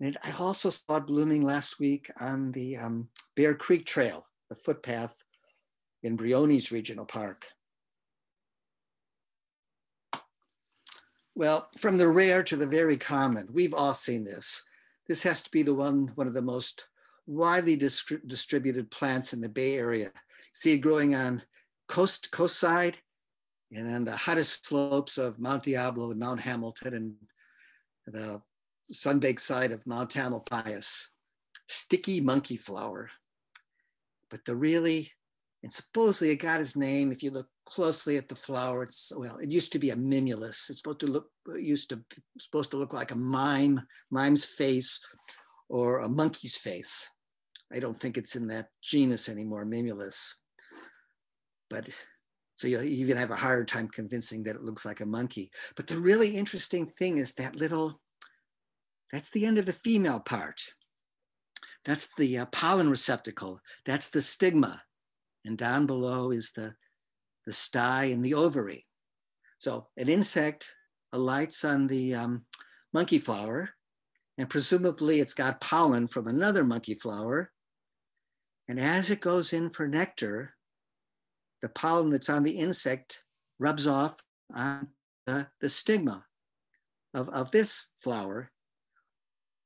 And I also saw it blooming last week on the Bear Creek Trail, the footpath in Briones Regional Park. Well, from the rare to the very common, we've all seen this. This has to be one of the most widely distributed plants in the Bay Area. See it growing on coast side and on the hottest slopes of Mount Diablo and Mount Hamilton and the sun-baked side of Mount Tamalpais. Sticky monkey flower. But and supposedly it got its name, if you look closely at the flower, it used to be a mimulus. It's supposed to look like a mime's face or a monkey's face. I don't think it's in that genus anymore, mimulus. But so you're gonna have a harder time convincing that it looks like a monkey. But the really interesting thing is that's the end of the female part. That's the pollen receptacle. That's the stigma. And down below is the stye and the ovary. So an insect alights on the monkey flower, and presumably it's got pollen from another monkey flower. And as it goes in for nectar, the pollen that's on the insect rubs off on the stigma of this flower.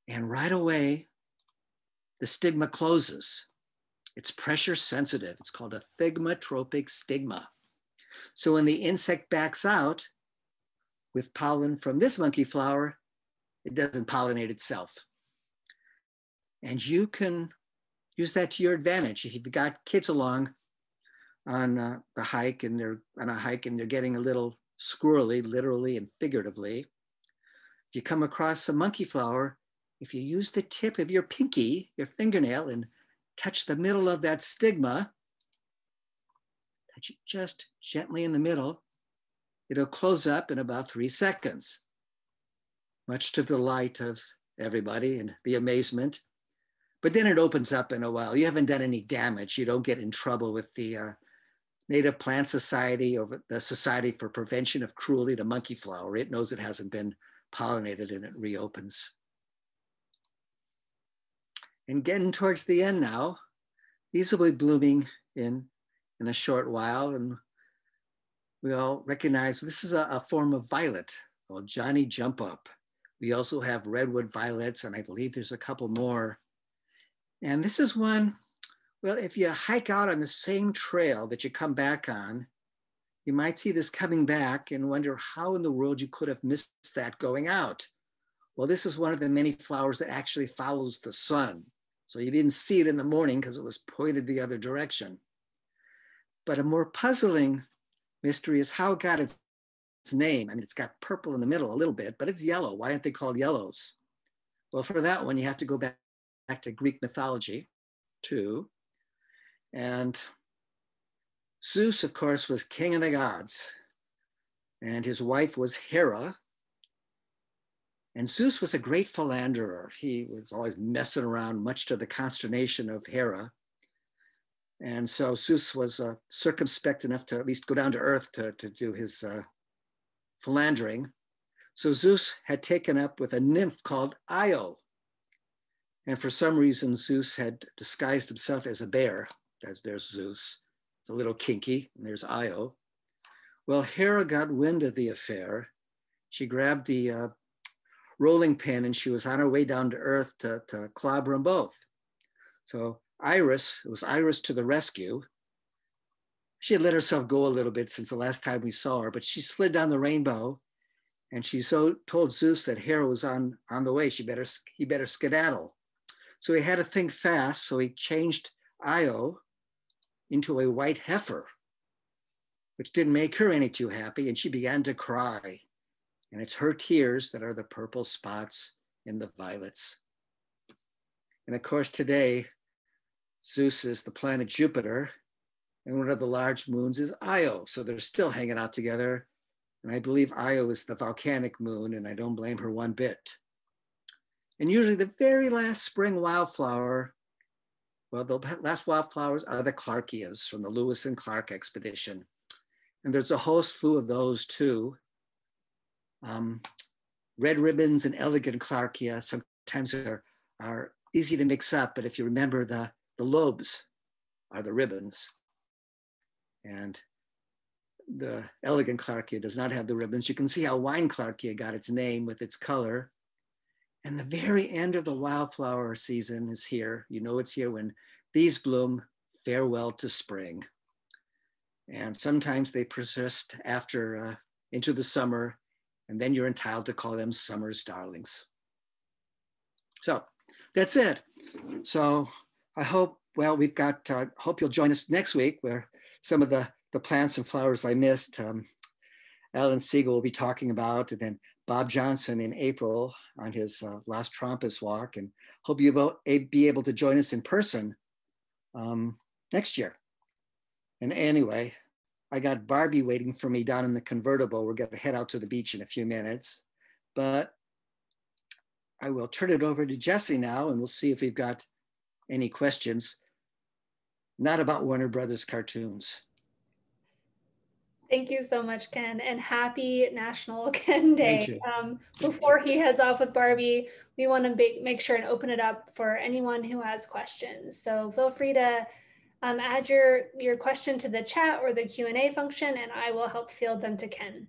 And right away, the stigma closes. It's pressure sensitive. It's called a thigmotropic stigma. So when the insect backs out with pollen from this monkey flower, it doesn't pollinate itself. And you can use that to your advantage. If you've got kids along on a hike and they're getting a little squirrely, literally and figuratively, if you come across a monkey flower, if you use the tip of your pinky, your fingernail, and touch the middle of that stigma, touch it just gently in the middle, it'll close up in about 3 seconds, much to the delight of everybody and the amazement. But then it opens up in a while. You haven't done any damage. You don't get in trouble with the Native Plant Society or the Society for Prevention of Cruelty to Monkey Flower. It knows it hasn't been pollinated and it reopens. And getting towards the end now, these will be blooming in a short while. And we all recognize this is a form of violet called Johnny Jump Up. We also have redwood violets, and I believe there's a couple more. And this is one, well, if you hike out on the same trail that you come back on, you might see this coming back and wonder how in the world you could have missed that going out. Well, this is one of the many flowers that actually follows the sun. So you didn't see it in the morning because it was pointed the other direction. But a more puzzling mystery is how it got its name. I mean, it's got purple in the middle a little bit, but it's yellow. Why aren't they called yellows? Well, for that one, you have to go back to Greek mythology too. And Zeus, of course, was king of the gods. And his wife was Hera. And Zeus was a great philanderer. He was always messing around, much to the consternation of Hera. And so Zeus was circumspect enough to at least go down to earth to do his philandering. So Zeus had taken up with a nymph called Io. And for some reason, Zeus had disguised himself as a bear. There's Zeus. It's a little kinky, and there's Io. Well, Hera got wind of the affair. She grabbed the rolling pin and she was on her way down to Earth to clobber them both. So Iris, it was Iris to the rescue. She had let herself go a little bit since the last time we saw her, but she slid down the rainbow and she told Zeus that Hera was on the way. He better skedaddle. So he had to think fast. So he changed Io into a white heifer, which didn't make her any too happy. And she began to cry. And it's her tears that are the purple spots in the violets. And of course, today, Zeus is the planet Jupiter, and one of the large moons is Io. So they're still hanging out together. And I believe Io is the volcanic moon, and I don't blame her one bit. And usually the very last spring wildflower, well, the last wildflowers are the Clarkias from the Lewis and Clark expedition. And there's a whole slew of those too. Red ribbons and elegant Clarkia sometimes are easy to mix up, but if you remember the lobes are the ribbons. And the elegant Clarkia does not have the ribbons. You can see how wine Clarkia got its name with its color. And the very end of the wildflower season is here. You know it's here when these bloom, farewell to spring. And sometimes they persist after into the summer, and then you're entitled to call them summer's darlings. So that's it. So I hope, well, we've got, hope you'll join us next week where some of the plants and flowers I missed, Alan Siegel will be talking about, and then Bob Johnson in April on his Las Trampas walk, and hope you'll be able to join us in person next year. And anyway, I got Barbie waiting for me down in the convertible. We're going to head out to the beach in a few minutes, but I will turn it over to Jesse now, and we'll see if we've got any questions, not about Warner Brothers cartoons. Thank you so much, Ken, and happy National Ken Day. Thank you. Before he heads off with Barbie, we want to make sure and open it up for anyone who has questions. So feel free to add your question to the chat or the Q&A function, and I will help field them to Ken.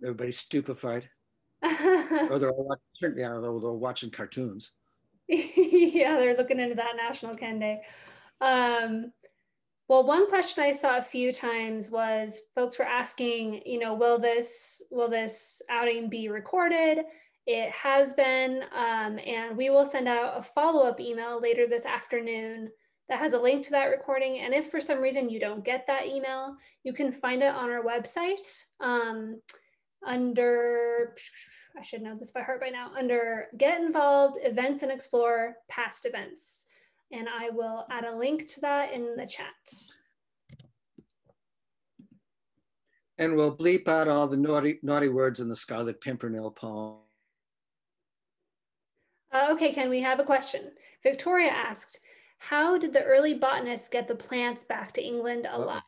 Everybody's stupefied. Or they're watching cartoons. Yeah, they're looking into that National Ken Day. Well, one question I saw a few times was folks were asking, you know, will this outing be recorded? It has been, and we will send out a follow-up email later this afternoon that has a link to that recording. And if for some reason you don't get that email, you can find it on our website under, I should know this by heart by now, under Get Involved, Events and Explore, Past Events. And I will add a link to that in the chat. And we'll bleep out all the naughty words in the Scarlet Pimpernell poem. Okay, Ken, we have a question. Victoria asked, how did the early botanists get the plants back to England alive?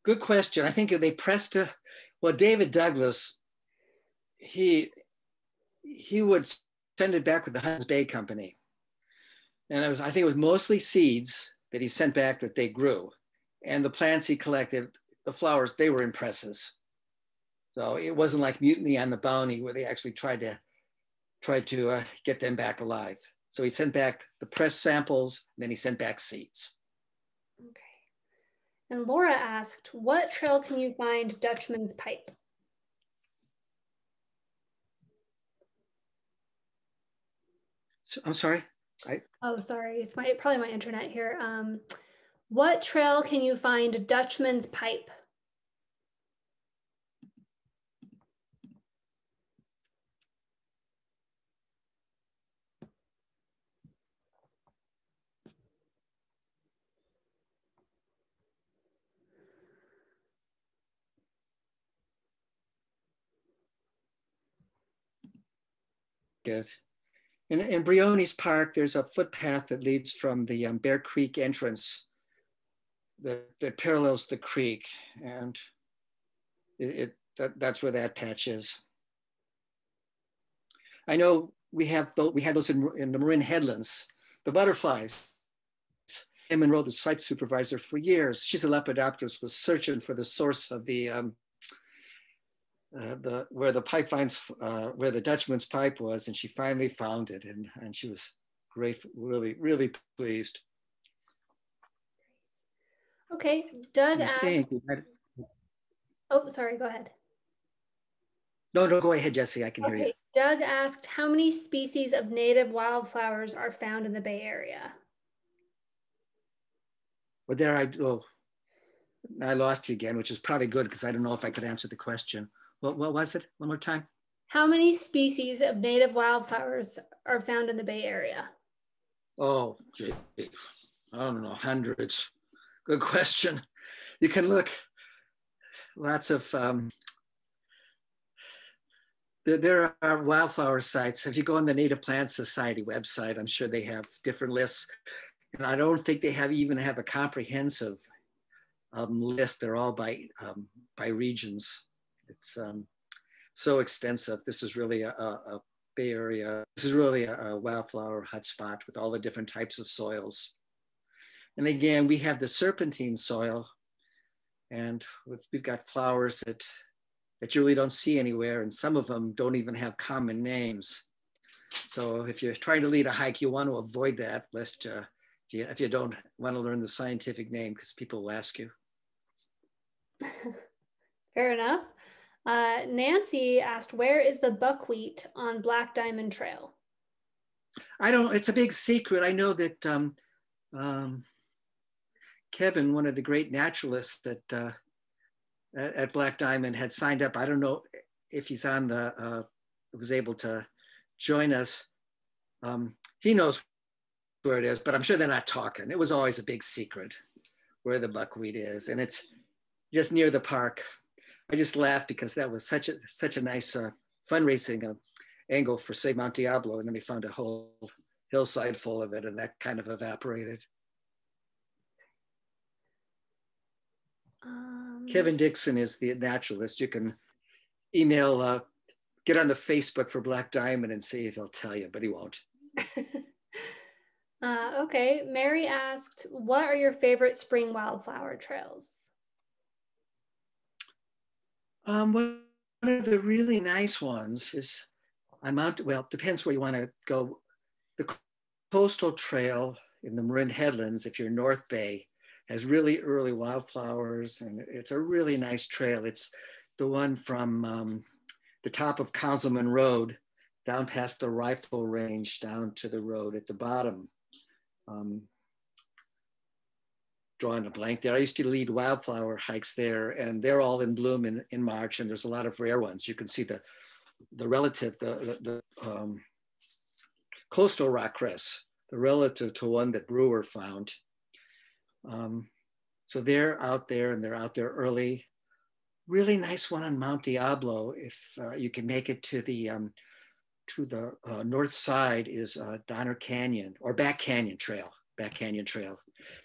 Good question. I think they pressed well, David Douglas, he would send it back with the Hudson's Bay Company. And I think it was mostly seeds that he sent back that they grew. And the plants he collected, the flowers, they were in presses. So it wasn't like Mutiny on the Bounty where they actually tried to get them back alive. So he sent back the pressed samples, and then he sent back seeds. Okay. And Laura asked, what trail can you find Dutchman's pipe? I'm sorry? Oh, sorry. It's probably my internet here. What trail can you find Dutchman's pipe? Good. In Briones Park, there's a footpath that leads from the Bear Creek entrance that parallels the creek, and that's where that patch is. I know we had those in the Marin Headlands, the butterflies. Em Monroe, the site supervisor for years, she's a lepidopterist, was searching for the source of where the pipe vines, where the Dutchman's pipe was, and she finally found it, and she was grateful, really pleased. Okay, Doug asked. Oh, sorry, go ahead. No, go ahead, Jesse, I can hear you. Doug asked, how many species of native wildflowers are found in the Bay Area? Well, there I lost you again, which is probably good because I don't know if I could answer the question. What was it? One more time. How many species of native wildflowers are found in the Bay Area? Oh, gee, I don't know, hundreds. Good question. You can look, lots of, there are wildflower sites. If you go on the Native Plant Society website, I'm sure they have different lists. And I don't think they even have a comprehensive list. They're all by regions. It's so extensive. This is really a Bay Area. This is really a wildflower hotspot with all the different types of soils. And again, we have the serpentine soil, and we've got flowers that you really don't see anywhere, and some of them don't even have common names. So if you're trying to lead a hike, you want to avoid that, lest if you don't want to learn the scientific name, because people will ask you. Fair enough. Nancy asked, where is the buckwheat on Black Diamond Trail? It's a big secret. I know that Kevin, one of the great naturalists at Black Diamond, had signed up. I don't know if he's was able to join us. He knows where it is, but I'm sure they're not talking. It was always a big secret where the buckwheat is, and it's just near the park. I just laughed because that was such a nice fundraising angle for, say, Mount Diablo, and then they found a whole hillside full of it, and that kind of evaporated. Kevin Dixon is the naturalist. You can email, get on the Facebook for Black Diamond and see if he'll tell you, but he won't. Okay, Mary asked, what are your favorite spring wildflower trails? One of the really nice ones is on Mount, well, it depends where you want to go. The coastal trail in the Marin Headlands, if you're North Bay, has really early wildflowers, and it's a really nice trail. It's the one from the top of Councilman Road down past the rifle range down to the road at the bottom. Drawing a blank there. I used to lead wildflower hikes there, and they're all in bloom in March, and there's a lot of rare ones. You can see the coastal rock cress, the relative to one that Brewer found. So they're out there, and they're out there early. Really nice one on Mount Diablo. If you can make it to the north side, is Donner Canyon or Back Canyon Trail,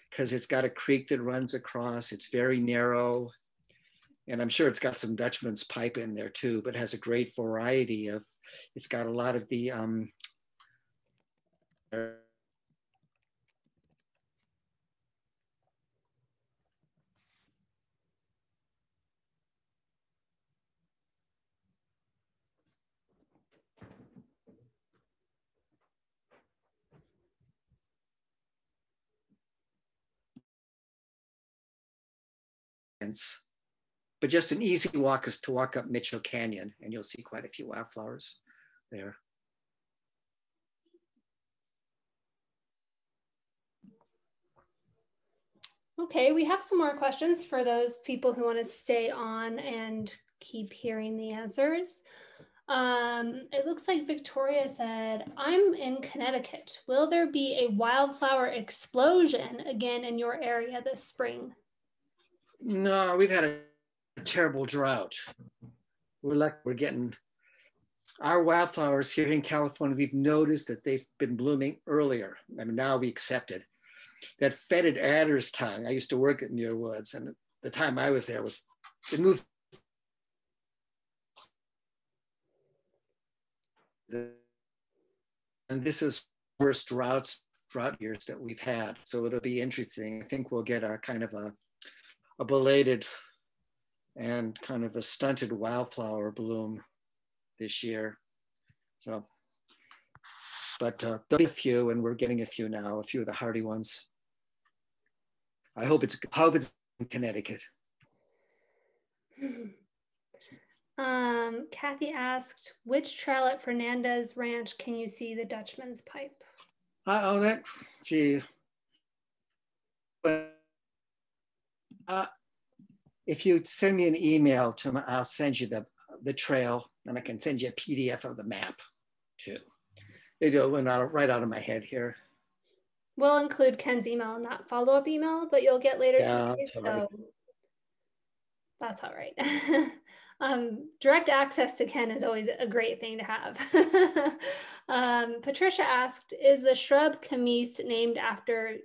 because it's got a creek that runs across. It's very narrow, and I'm sure it's got some Dutchman's pipe in there too, but has a great variety of, it's got a lot of the but just an easy walk is to walk up Mitchell Canyon, and you'll see quite a few wildflowers there. Okay, we have some more questions for those people who want to stay on and keep hearing the answers. It looks like Victoria said, I'm in Connecticut. Will there be a wildflower explosion again in your area this spring? No, we've had a terrible drought. We're getting our wildflowers here in California, we've noticed that they've been blooming earlier. I mean, now we accept it. That fetid adder's tongue, I used to work at Muir Woods, and the time I was there it moved. And this is worst drought years that we've had. So it'll be interesting. I think we'll get a kind of a belated and kind of a stunted wildflower bloom this year. So, but there'll be a few, and we're getting a few now, a few of the hardy ones. I hope it's in Connecticut. Kathy asked, which trail at Fernandez Ranch can you see the Dutchman's pipe? If you send me an email, I'll send you the trail, and I can send you a PDF of the map too. It went right out of my head here. We'll include Ken's email in that follow-up email that you'll get later today. Totally. So that's all right. Direct access to Ken is always a great thing to have. Patricia asked, is the shrub camise named after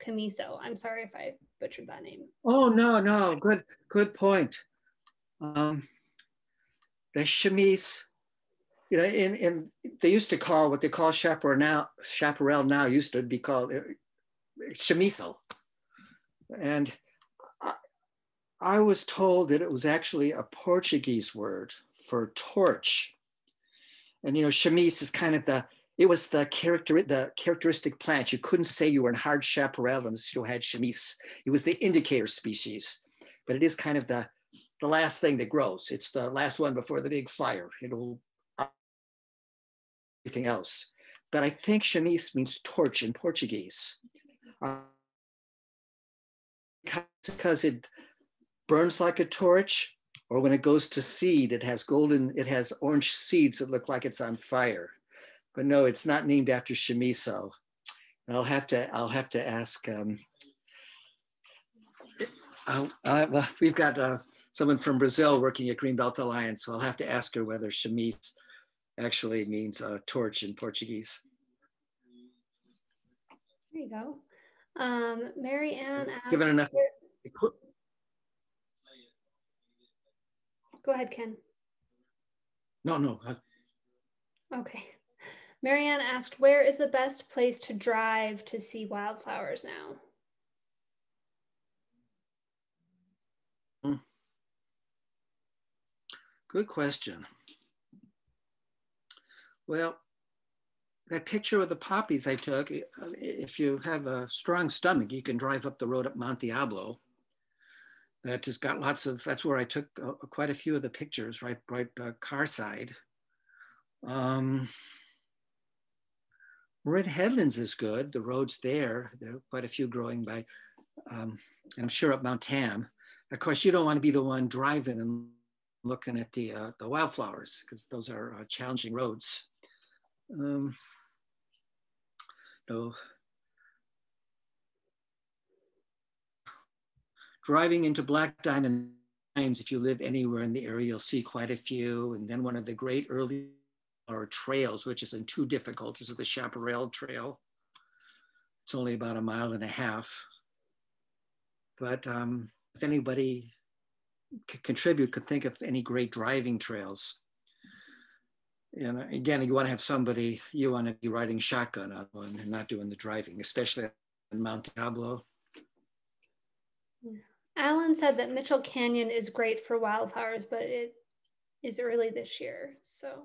Camiso? I'm sorry if I butchered that name. Oh, no, good point. The chamise, you know, in they used to call what they call chaparral now used to be called chamisel. And I was told that it was actually a Portuguese word for torch. And, you know, chamise is kind of the characteristic plant. You couldn't say you were in hard chaparral unless you had chamise. It was the indicator species, but it is kind of the last thing that grows. It's the last one before the big fire. It'll everything else. But I think chamise means torch in Portuguese. Because it burns like a torch, or when it goes to seed, it has orange seeds that look like it's on fire. But no, it's not named after chamiso. I'll have to ask. Well, we've got someone from Brazil working at Greenbelt Alliance, so I'll have to ask her whether chamise actually means torch in Portuguese. There you go. Mary Ann asked. Given enough. Go ahead, Ken. No. Okay. Marianne asked, where is the best place to drive to see wildflowers now? Good question. Well, that picture of the poppies I took, if you have a strong stomach, you can drive up the road up Mount Diablo. That has got that's where I took quite a few of the pictures, right car side. Marin Headlands is good. The road's there. There are quite a few growing by, and I'm sure up Mount Tam. Of course, you don't want to be the one driving and looking at the wildflowers, because those are challenging roads. No. Driving into Black Diamond Mines, if you live anywhere in the area, you'll see quite a few. And then one of the great early trails, which isn't too difficult, is the Chaparral Trail. It's only about 1.5 miles. But if anybody could contribute, could think of any great driving trails. And again, you want to have somebody, you want to be riding shotgun on one and not doing the driving, especially in Mount Diablo. Yeah. Alan said that Mitchell Canyon is great for wildflowers, but it is early this year, so.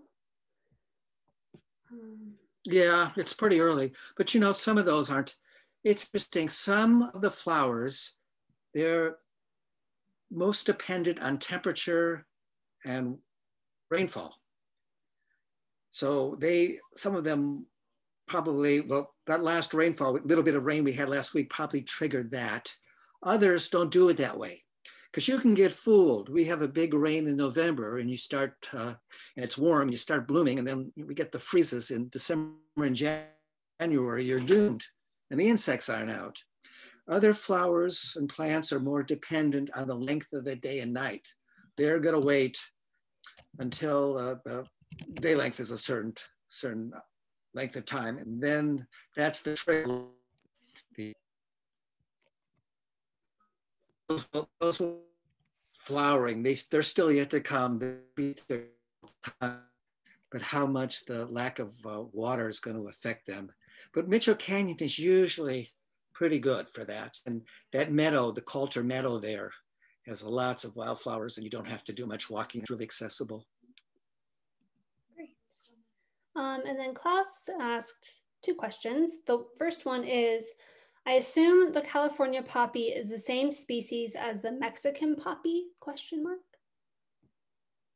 Yeah, it's pretty early, but you know, some of those aren't. It's interesting, some of the flowers, they're most dependent on temperature and rainfall. So some of them probably, well, that last rainfall, little bit of rain we had last week probably triggered that. Others don't do it that way, because you can get fooled. We have a big rain in November and you start, and it's warm, you start blooming, and then we get the freezes in December and January, you're doomed, and the insects aren't out. Other flowers and plants are more dependent on the length of the day and night. They're gonna wait until day length is a certain length of time, and then that's the trail. Those flowering, they're still yet to come. But how much the lack of water is going to affect them. But Mitchell Canyon is usually pretty good for that. And that meadow, the Coulter Meadow there, has lots of wildflowers, and you don't have to do much walking. It's really accessible. Great. And then Klaus asked 2 questions. The first one is, I assume the California poppy is the same species as the Mexican poppy, ?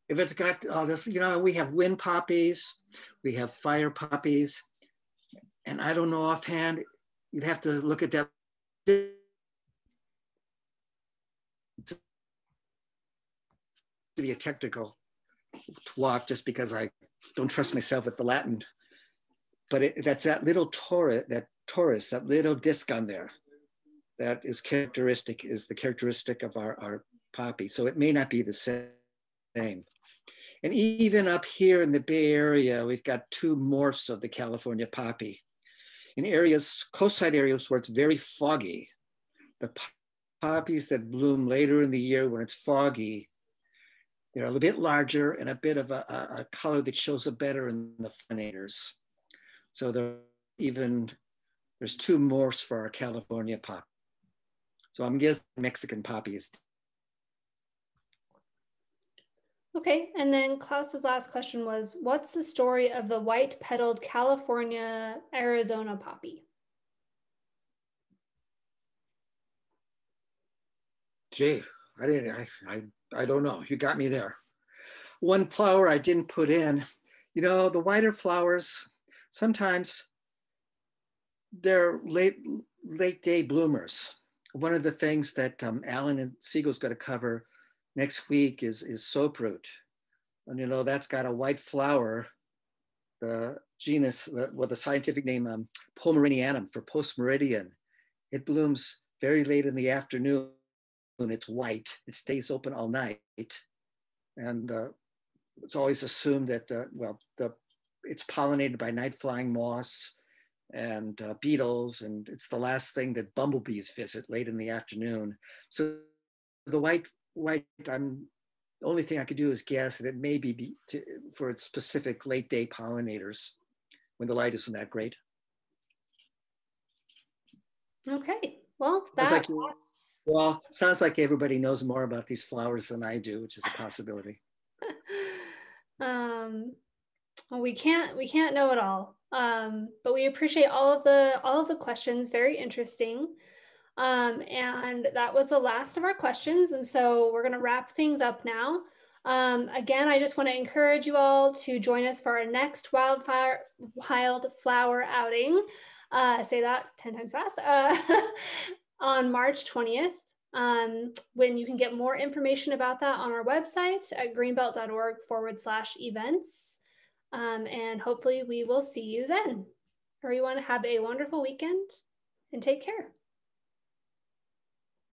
If it's got all this, you know, we have wind poppies, we have fire poppies, and I don't know offhand, you'd have to look at that. To be a technical walk, just because I don't trust myself with the Latin, but that's that little torus, that little disc on there, that is the characteristic of our poppy. So it may not be the same. And even up here in the Bay Area, we've got 2 morphs of the California poppy. In areas, coastside areas where it's very foggy, the poppies that bloom later in the year when it's foggy, they're a little bit larger and a bit of a color that shows up better in the pollinators. So there's 2 morphs for our California poppy. So I'm guessing Mexican poppy is. Okay, and then Klaus's last question was, what's the story of the white-petaled California Arizona poppy? Gee, I don't know. You got me there. One flower I didn't put in, you know, the whiter flowers, sometimes they're late day bloomers. One of the things that Alan and Siegel's going to cover next week is soaproot. And you know, that's got a white flower, the genus, the scientific name, Pomeranianum for post-meridian. It blooms very late in the afternoon. It's white, it stays open all night. And it's always assumed that, it's pollinated by night-flying moths and beetles, and it's the last thing that bumblebees visit late in the afternoon. So the white, the only thing I could do is guess that it may be for its specific late day pollinators when the light isn't that great. Okay, well, sounds like everybody knows more about these flowers than I do, which is a possibility. Well, we can't know it all, but we appreciate all of the questions. Very interesting. And that was the last of our questions. And so we're going to wrap things up now. Again, I just want to encourage you all to join us for our next wildflower outing. Say that 10 times fast. On March 20th, when you can get more information about that on our website at greenbelt.org/events. And hopefully we will see you then. Everyone have a wonderful weekend and take care.